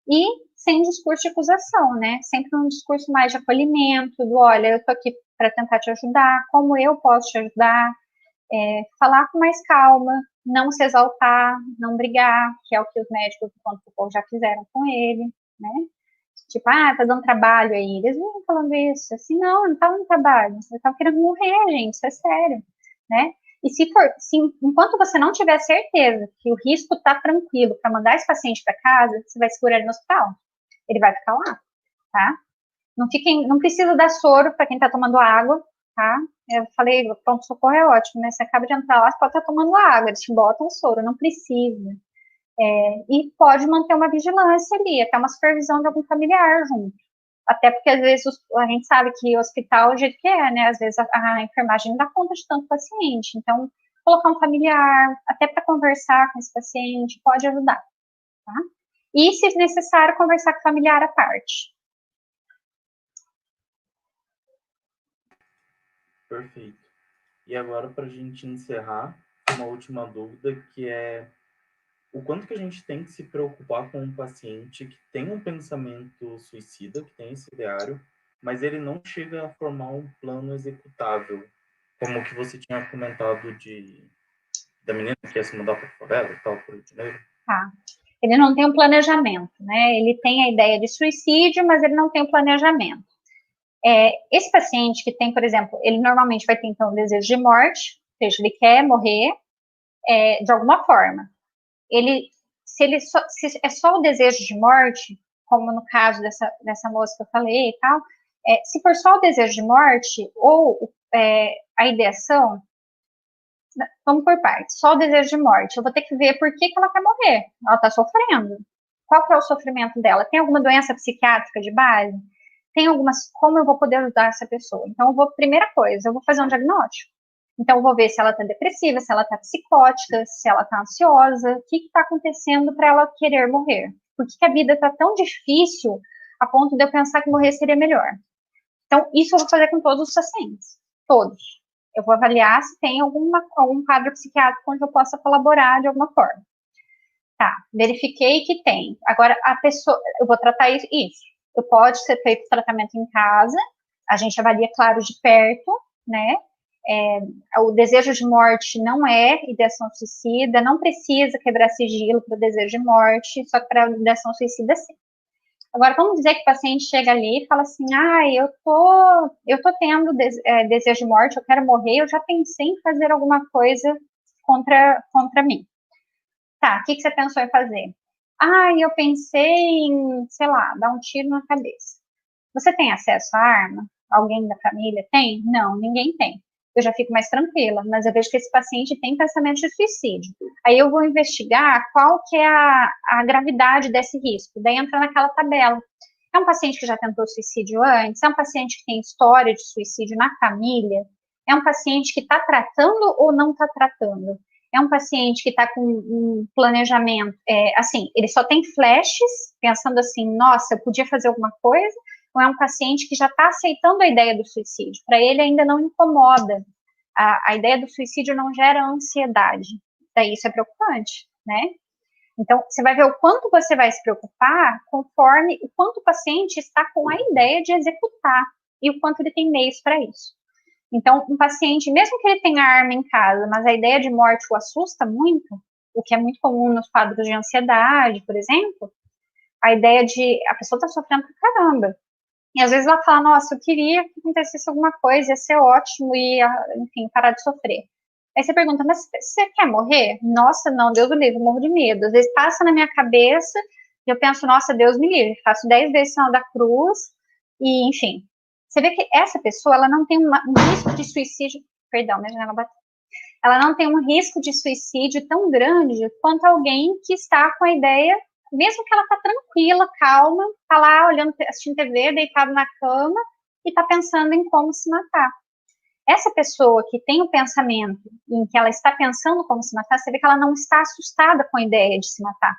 Speaker 2: E sem discurso de acusação, né? Sempre um discurso mais de acolhimento, do olha, eu tô aqui para tentar te ajudar, como eu posso te ajudar, falar com mais calma, não se exaltar, não brigar, que é o que os médicos do pronto-socorro já fizeram com ele, né? Tipo, tá dando trabalho aí. Eles não falando isso, assim, não tá dando trabalho, você tá querendo morrer, gente, isso é sério, né? E se enquanto você não tiver certeza que o risco tá tranquilo para mandar esse paciente para casa, você vai segurar ele no hospital. Ele vai ficar lá, tá? Não precisa dar soro para quem tá tomando água, tá? Eu falei, o pronto-socorro é ótimo, né? Você acaba de entrar lá, você pode estar tomando água, eles te botam soro, não precisa. E pode manter uma vigilância ali, até uma supervisão de algum familiar junto. Até porque, às vezes, a gente sabe que o hospital é o jeito que é, né? Às vezes a enfermagem não dá conta de tanto paciente. Então, colocar um familiar, até para conversar com esse paciente, pode ajudar, tá? E, se necessário, conversar com o familiar à parte.
Speaker 1: Perfeito. E agora, para a gente encerrar, uma última dúvida, que é o quanto que a gente tem que se preocupar com um paciente que tem um pensamento suicida, que tem esse ideário, mas ele não chega a formar um plano executável, como o que você tinha comentado da menina que ia se mudar para a favela e tal, por Rio de Janeiro.
Speaker 2: Tá. Ele não tem um planejamento, né? Ele tem a ideia de suicídio, mas ele não tem um planejamento. Esse paciente que tem, por exemplo, ele normalmente vai ter, então, um desejo de morte, ou seja, ele quer morrer de alguma forma. Se é só o desejo de morte, como no caso dessa moça que eu falei e tal, se for só o desejo de morte ou a ideação, vamos por partes, só o desejo de morte, eu vou ter que ver por que ela quer morrer. Ela está sofrendo. Qual que é o sofrimento dela? Tem alguma doença psiquiátrica de base? Tem como eu vou poder ajudar essa pessoa? Então, primeira coisa, eu vou fazer um diagnóstico. Então, eu vou ver se ela está depressiva, se ela está psicótica, se ela está ansiosa, o que está acontecendo para ela querer morrer. Por que a vida está tão difícil a ponto de eu pensar que morrer seria melhor? Então, isso eu vou fazer com todos os pacientes, todos. Eu vou avaliar se tem algum quadro psiquiátrico onde eu possa colaborar de alguma forma. Tá, verifiquei que tem. Agora, a pessoa, eu vou tratar isso. Pode ser feito tratamento em casa, a gente avalia, claro, de perto, né? O desejo de morte não é ideação suicida, não precisa quebrar sigilo para o desejo de morte, só que para a ideação suicida, sim. Agora, vamos dizer que o paciente chega ali e fala assim, eu tô tendo desejo de morte, eu quero morrer, eu já pensei em fazer alguma coisa contra mim. Tá, o que você pensou em fazer? Eu pensei em, sei lá, dar um tiro na cabeça. Você tem acesso à arma? Alguém da família tem? Não, ninguém tem. Eu já fico mais tranquila, mas eu vejo que esse paciente tem pensamento de suicídio. Aí eu vou investigar qual que é a gravidade desse risco. Daí entra naquela tabela. É um paciente que já tentou suicídio antes? É um paciente que tem história de suicídio na família? É um paciente que está tratando ou não está tratando? É um paciente que está com um planejamento, assim, ele só tem flashes, pensando assim, nossa, eu podia fazer alguma coisa, ou é um paciente que já está aceitando a ideia do suicídio? Para ele ainda não incomoda. A ideia do suicídio não gera ansiedade. Daí isso é preocupante, né? Então, você vai ver o quanto você vai se preocupar conforme o quanto o paciente está com a ideia de executar e o quanto ele tem meios para isso. Então, um paciente, mesmo que ele tenha arma em casa, mas a ideia de morte o assusta muito, o que é muito comum nos quadros de ansiedade, por exemplo, a ideia de a pessoa está sofrendo pra caramba. E às vezes ela fala, nossa, eu queria que acontecesse alguma coisa, ia ser ótimo, e, enfim, parar de sofrer. Aí você pergunta, mas você quer morrer? Nossa, não, Deus me livre, eu morro de medo. Às vezes passa na minha cabeça, e eu penso, nossa, Deus me livre, faço 10 vezes o sinal da cruz, e enfim. Você vê que essa pessoa, ela não tem um risco de suicídio, perdão, minha janela bateu. Ela não tem um risco de suicídio tão grande quanto alguém que está com a ideia, mesmo que ela está tranquila, calma, está lá olhando, assistindo TV, deitado na cama, e está pensando em como se matar. Essa pessoa que tem o pensamento em que ela está pensando como se matar, você vê que ela não está assustada com a ideia de se matar.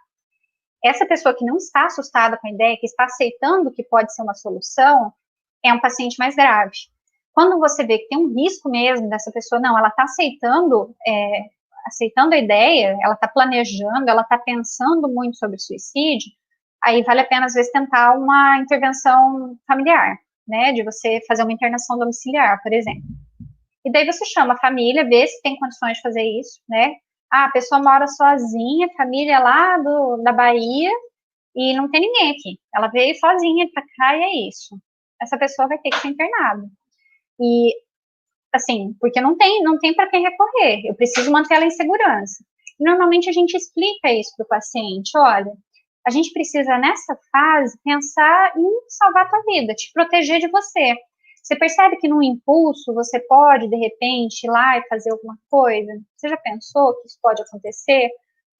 Speaker 2: Essa pessoa que não está assustada com a ideia, que está aceitando que pode ser uma solução, é um paciente mais grave. Quando você vê que tem um risco mesmo dessa pessoa, não, ela está aceitando a ideia, ela está planejando, ela está pensando muito sobre suicídio, aí vale a pena, às vezes, tentar uma intervenção familiar, né, de você fazer uma internação domiciliar, por exemplo. E daí você chama a família, vê se tem condições de fazer isso, né? A pessoa mora sozinha, família lá da Bahia, e não tem ninguém aqui. Ela veio sozinha pra cá e é isso. Essa pessoa vai ter que ser internada. E, assim, porque não tem para quem recorrer. Eu preciso manter ela em segurança. E, normalmente a gente explica isso para o paciente. Olha, a gente precisa, nessa fase, pensar em salvar a tua vida, te proteger de você. Você percebe que num impulso você pode, de repente, ir lá e fazer alguma coisa? Você já pensou que isso pode acontecer?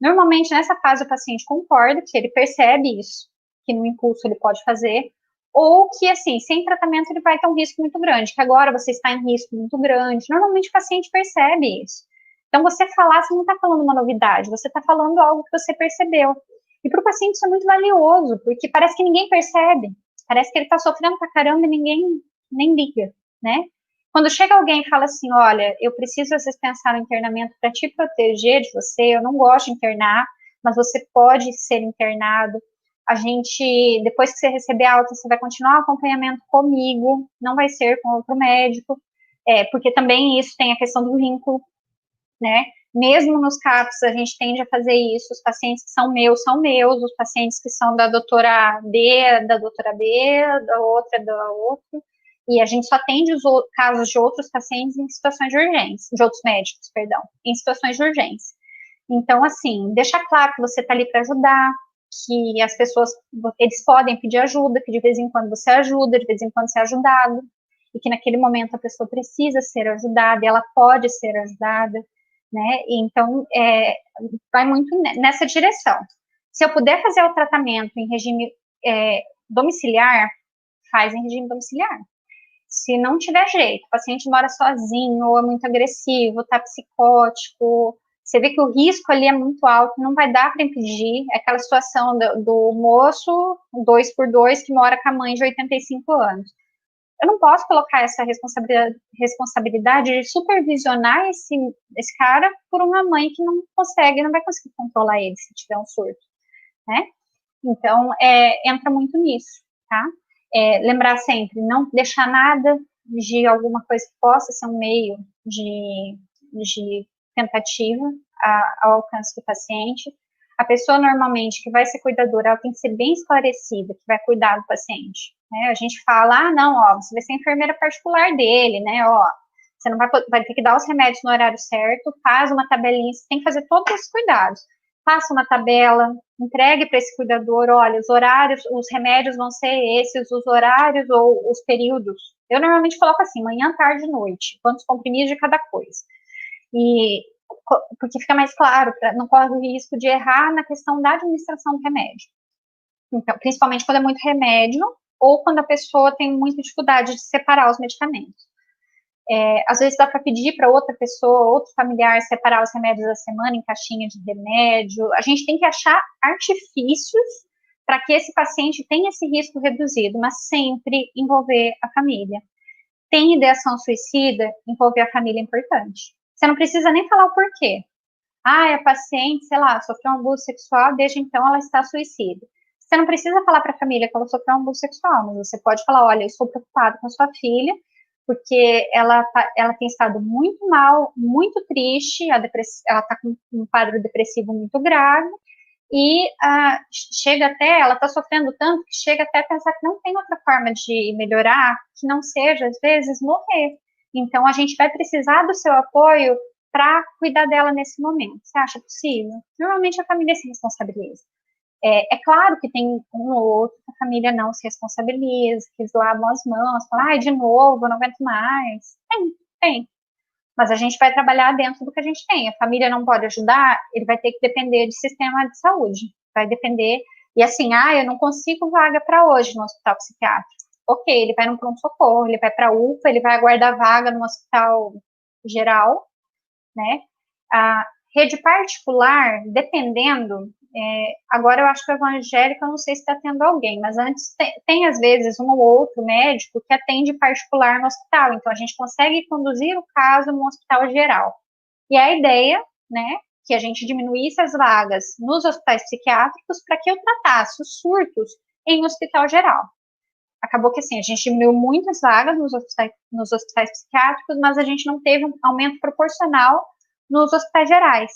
Speaker 2: Normalmente, nessa fase, o paciente concorda, que ele percebe isso, que no impulso ele pode fazer, ou que, assim, sem tratamento ele vai ter um risco muito grande, que agora você está em risco muito grande. Normalmente o paciente percebe isso. Então, você falar, você não está falando uma novidade, você está falando algo que você percebeu. E para o paciente isso é muito valioso, porque parece que ninguém percebe, parece que ele está sofrendo pra caramba e ninguém nem liga, né? Quando chega alguém e fala assim, olha, eu preciso às vezes pensar no internamento para te proteger de você, eu não gosto de internar, mas você pode ser internado. A gente, depois que você receber a alta, você vai continuar o acompanhamento comigo, não vai ser com outro médico, porque também isso tem a questão do vínculo, né? Mesmo nos CAPs, a gente tende a fazer isso, os pacientes que são meus, os pacientes que são da doutora B, da outra, da outra, e a gente só atende os casos de outros pacientes em situações de urgência, de outros médicos, perdão, em situações de urgência. Então, assim, deixa claro que você está ali para ajudar, que as pessoas, eles podem pedir ajuda, que de vez em quando você ajuda, de vez em quando você é ajudado, e que naquele momento a pessoa precisa ser ajudada, e ela pode ser ajudada, né? Então, vai muito nessa direção. Se eu puder fazer o tratamento em regime domiciliar, faz em regime domiciliar. Se não tiver jeito, o paciente mora sozinho, ou é muito agressivo, está psicótico, você vê que o risco ali é muito alto, não vai dar para impedir. É aquela situação do moço 2x2 que mora com a mãe de 85 anos. eu não posso colocar essa responsabilidade de supervisionar esse cara por uma mãe que não consegue, não vai conseguir controlar ele se tiver um surto, né? Então, entra muito nisso, tá? Lembrar sempre, não deixar nada de alguma coisa que possa ser um meio de tentativa ao alcance do paciente. A pessoa, normalmente, que vai ser cuidadora, ela tem que ser bem esclarecida, que vai cuidar do paciente, né? A gente fala, não, ó, você vai ser a enfermeira particular dele, né, ó, você não vai ter que dar os remédios no horário certo, faz uma tabelinha, você tem que fazer todos esses cuidados. Faça uma tabela, entregue para esse cuidador, olha, os horários, os remédios vão ser esses, os horários ou os períodos. Eu normalmente coloco assim, manhã, tarde e noite, quantos comprimidos de cada coisa. E porque fica mais claro, não corre o risco de errar na questão da administração do remédio. Então, principalmente quando é muito remédio ou quando a pessoa tem muita dificuldade de separar os medicamentos. Às vezes dá para pedir para outra pessoa, outro familiar, separar os remédios da semana em caixinha de remédio. A gente tem que achar artifícios para que esse paciente tenha esse risco reduzido, mas sempre envolver a família. Tem ideação suicida, envolver a família é importante. Você não precisa nem falar o porquê. A paciente, sei lá, sofreu um abuso sexual, desde então ela está suicida. Você não precisa falar para a família que ela sofreu um abuso sexual, mas você pode falar, olha, eu estou preocupado com a sua filha, porque ela tem estado muito mal, muito triste, ela está com um quadro depressivo muito grave, e chega até, ela está sofrendo tanto, que chega até a pensar que não tem outra forma de melhorar, que não seja, às vezes, morrer. Então, a gente vai precisar do seu apoio para cuidar dela nesse momento. Você acha possível? Normalmente a família se responsabiliza. Claro que tem um ou outro que a família não se responsabiliza, que eles lavam as mãos, falam, de novo, eu não aguento mais. Tem. Mas a gente vai trabalhar dentro do que a gente tem. A família não pode ajudar, ele vai ter que depender de sistema de saúde. Vai depender. E assim, eu não consigo vaga para hoje no hospital psiquiátrico. Ok, ele vai no pronto-socorro, ele vai para a UPA, ele vai aguardar vaga no hospital geral, né? A rede particular, dependendo, agora eu acho que o evangélico, eu não sei se está tendo alguém, mas antes tem às vezes um ou outro médico que atende particular no hospital, então a gente consegue conduzir o caso no hospital geral. E a ideia, né, que a gente diminuísse as vagas nos hospitais psiquiátricos para que eu tratasse os surtos em hospital geral. Acabou que assim, a gente diminuiu muitas vagas nos hospitais psiquiátricos, mas a gente não teve um aumento proporcional nos hospitais gerais.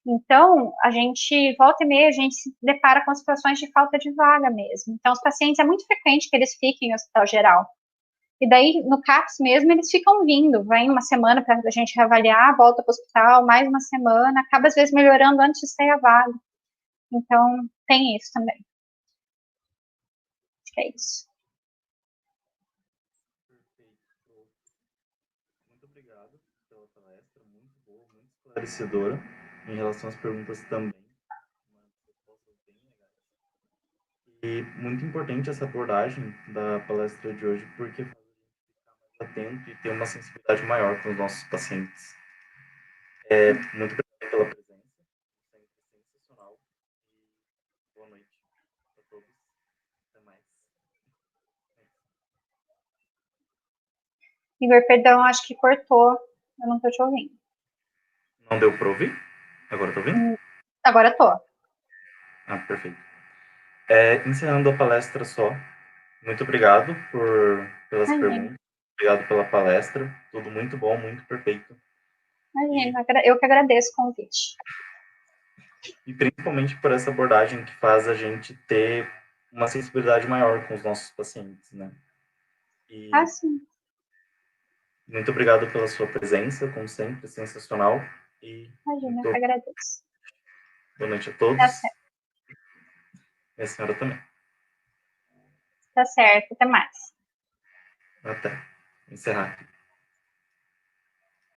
Speaker 2: Então, a gente, volta e meia, a gente se depara com situações de falta de vaga mesmo. Então, os pacientes, é muito frequente que eles fiquem em hospital geral. E daí, no CAPS mesmo, eles ficam vindo, vem uma semana para a gente reavaliar, volta para o hospital, mais uma semana, acaba às vezes melhorando antes de sair a vaga. Então, tem isso também. Acho que é isso.
Speaker 1: Muito obrigado pela palestra, muito boa, muito esclarecedora. Em relação às perguntas também, respostas bem legais. E muito importante essa abordagem da palestra de hoje, porque faz a gente ficar mais atento e ter uma sensibilidade maior com os nossos pacientes. Muito obrigado pela presença, sensacional. E boa noite a todos. Até mais.
Speaker 2: Igor, perdão, acho que cortou. Eu não estou te ouvindo.
Speaker 1: Não deu para ouvir? Agora estou ouvindo?
Speaker 2: Agora estou.
Speaker 1: Perfeito. Encerrando a palestra só. Muito obrigado pelas perguntas. Obrigado pela palestra. Tudo muito bom, muito perfeito.
Speaker 2: Imagina, eu que agradeço o convite.
Speaker 1: E principalmente por essa abordagem que faz a gente ter uma sensibilidade maior com os nossos pacientes, né?
Speaker 2: Sim.
Speaker 1: Muito obrigado pela sua presença, como sempre, sensacional.
Speaker 2: Imagina, eu que agradeço.
Speaker 1: Boa noite a todos.
Speaker 2: Tá certo.
Speaker 1: E a senhora também.
Speaker 2: Tá certo, até mais.
Speaker 1: Até. Encerrar.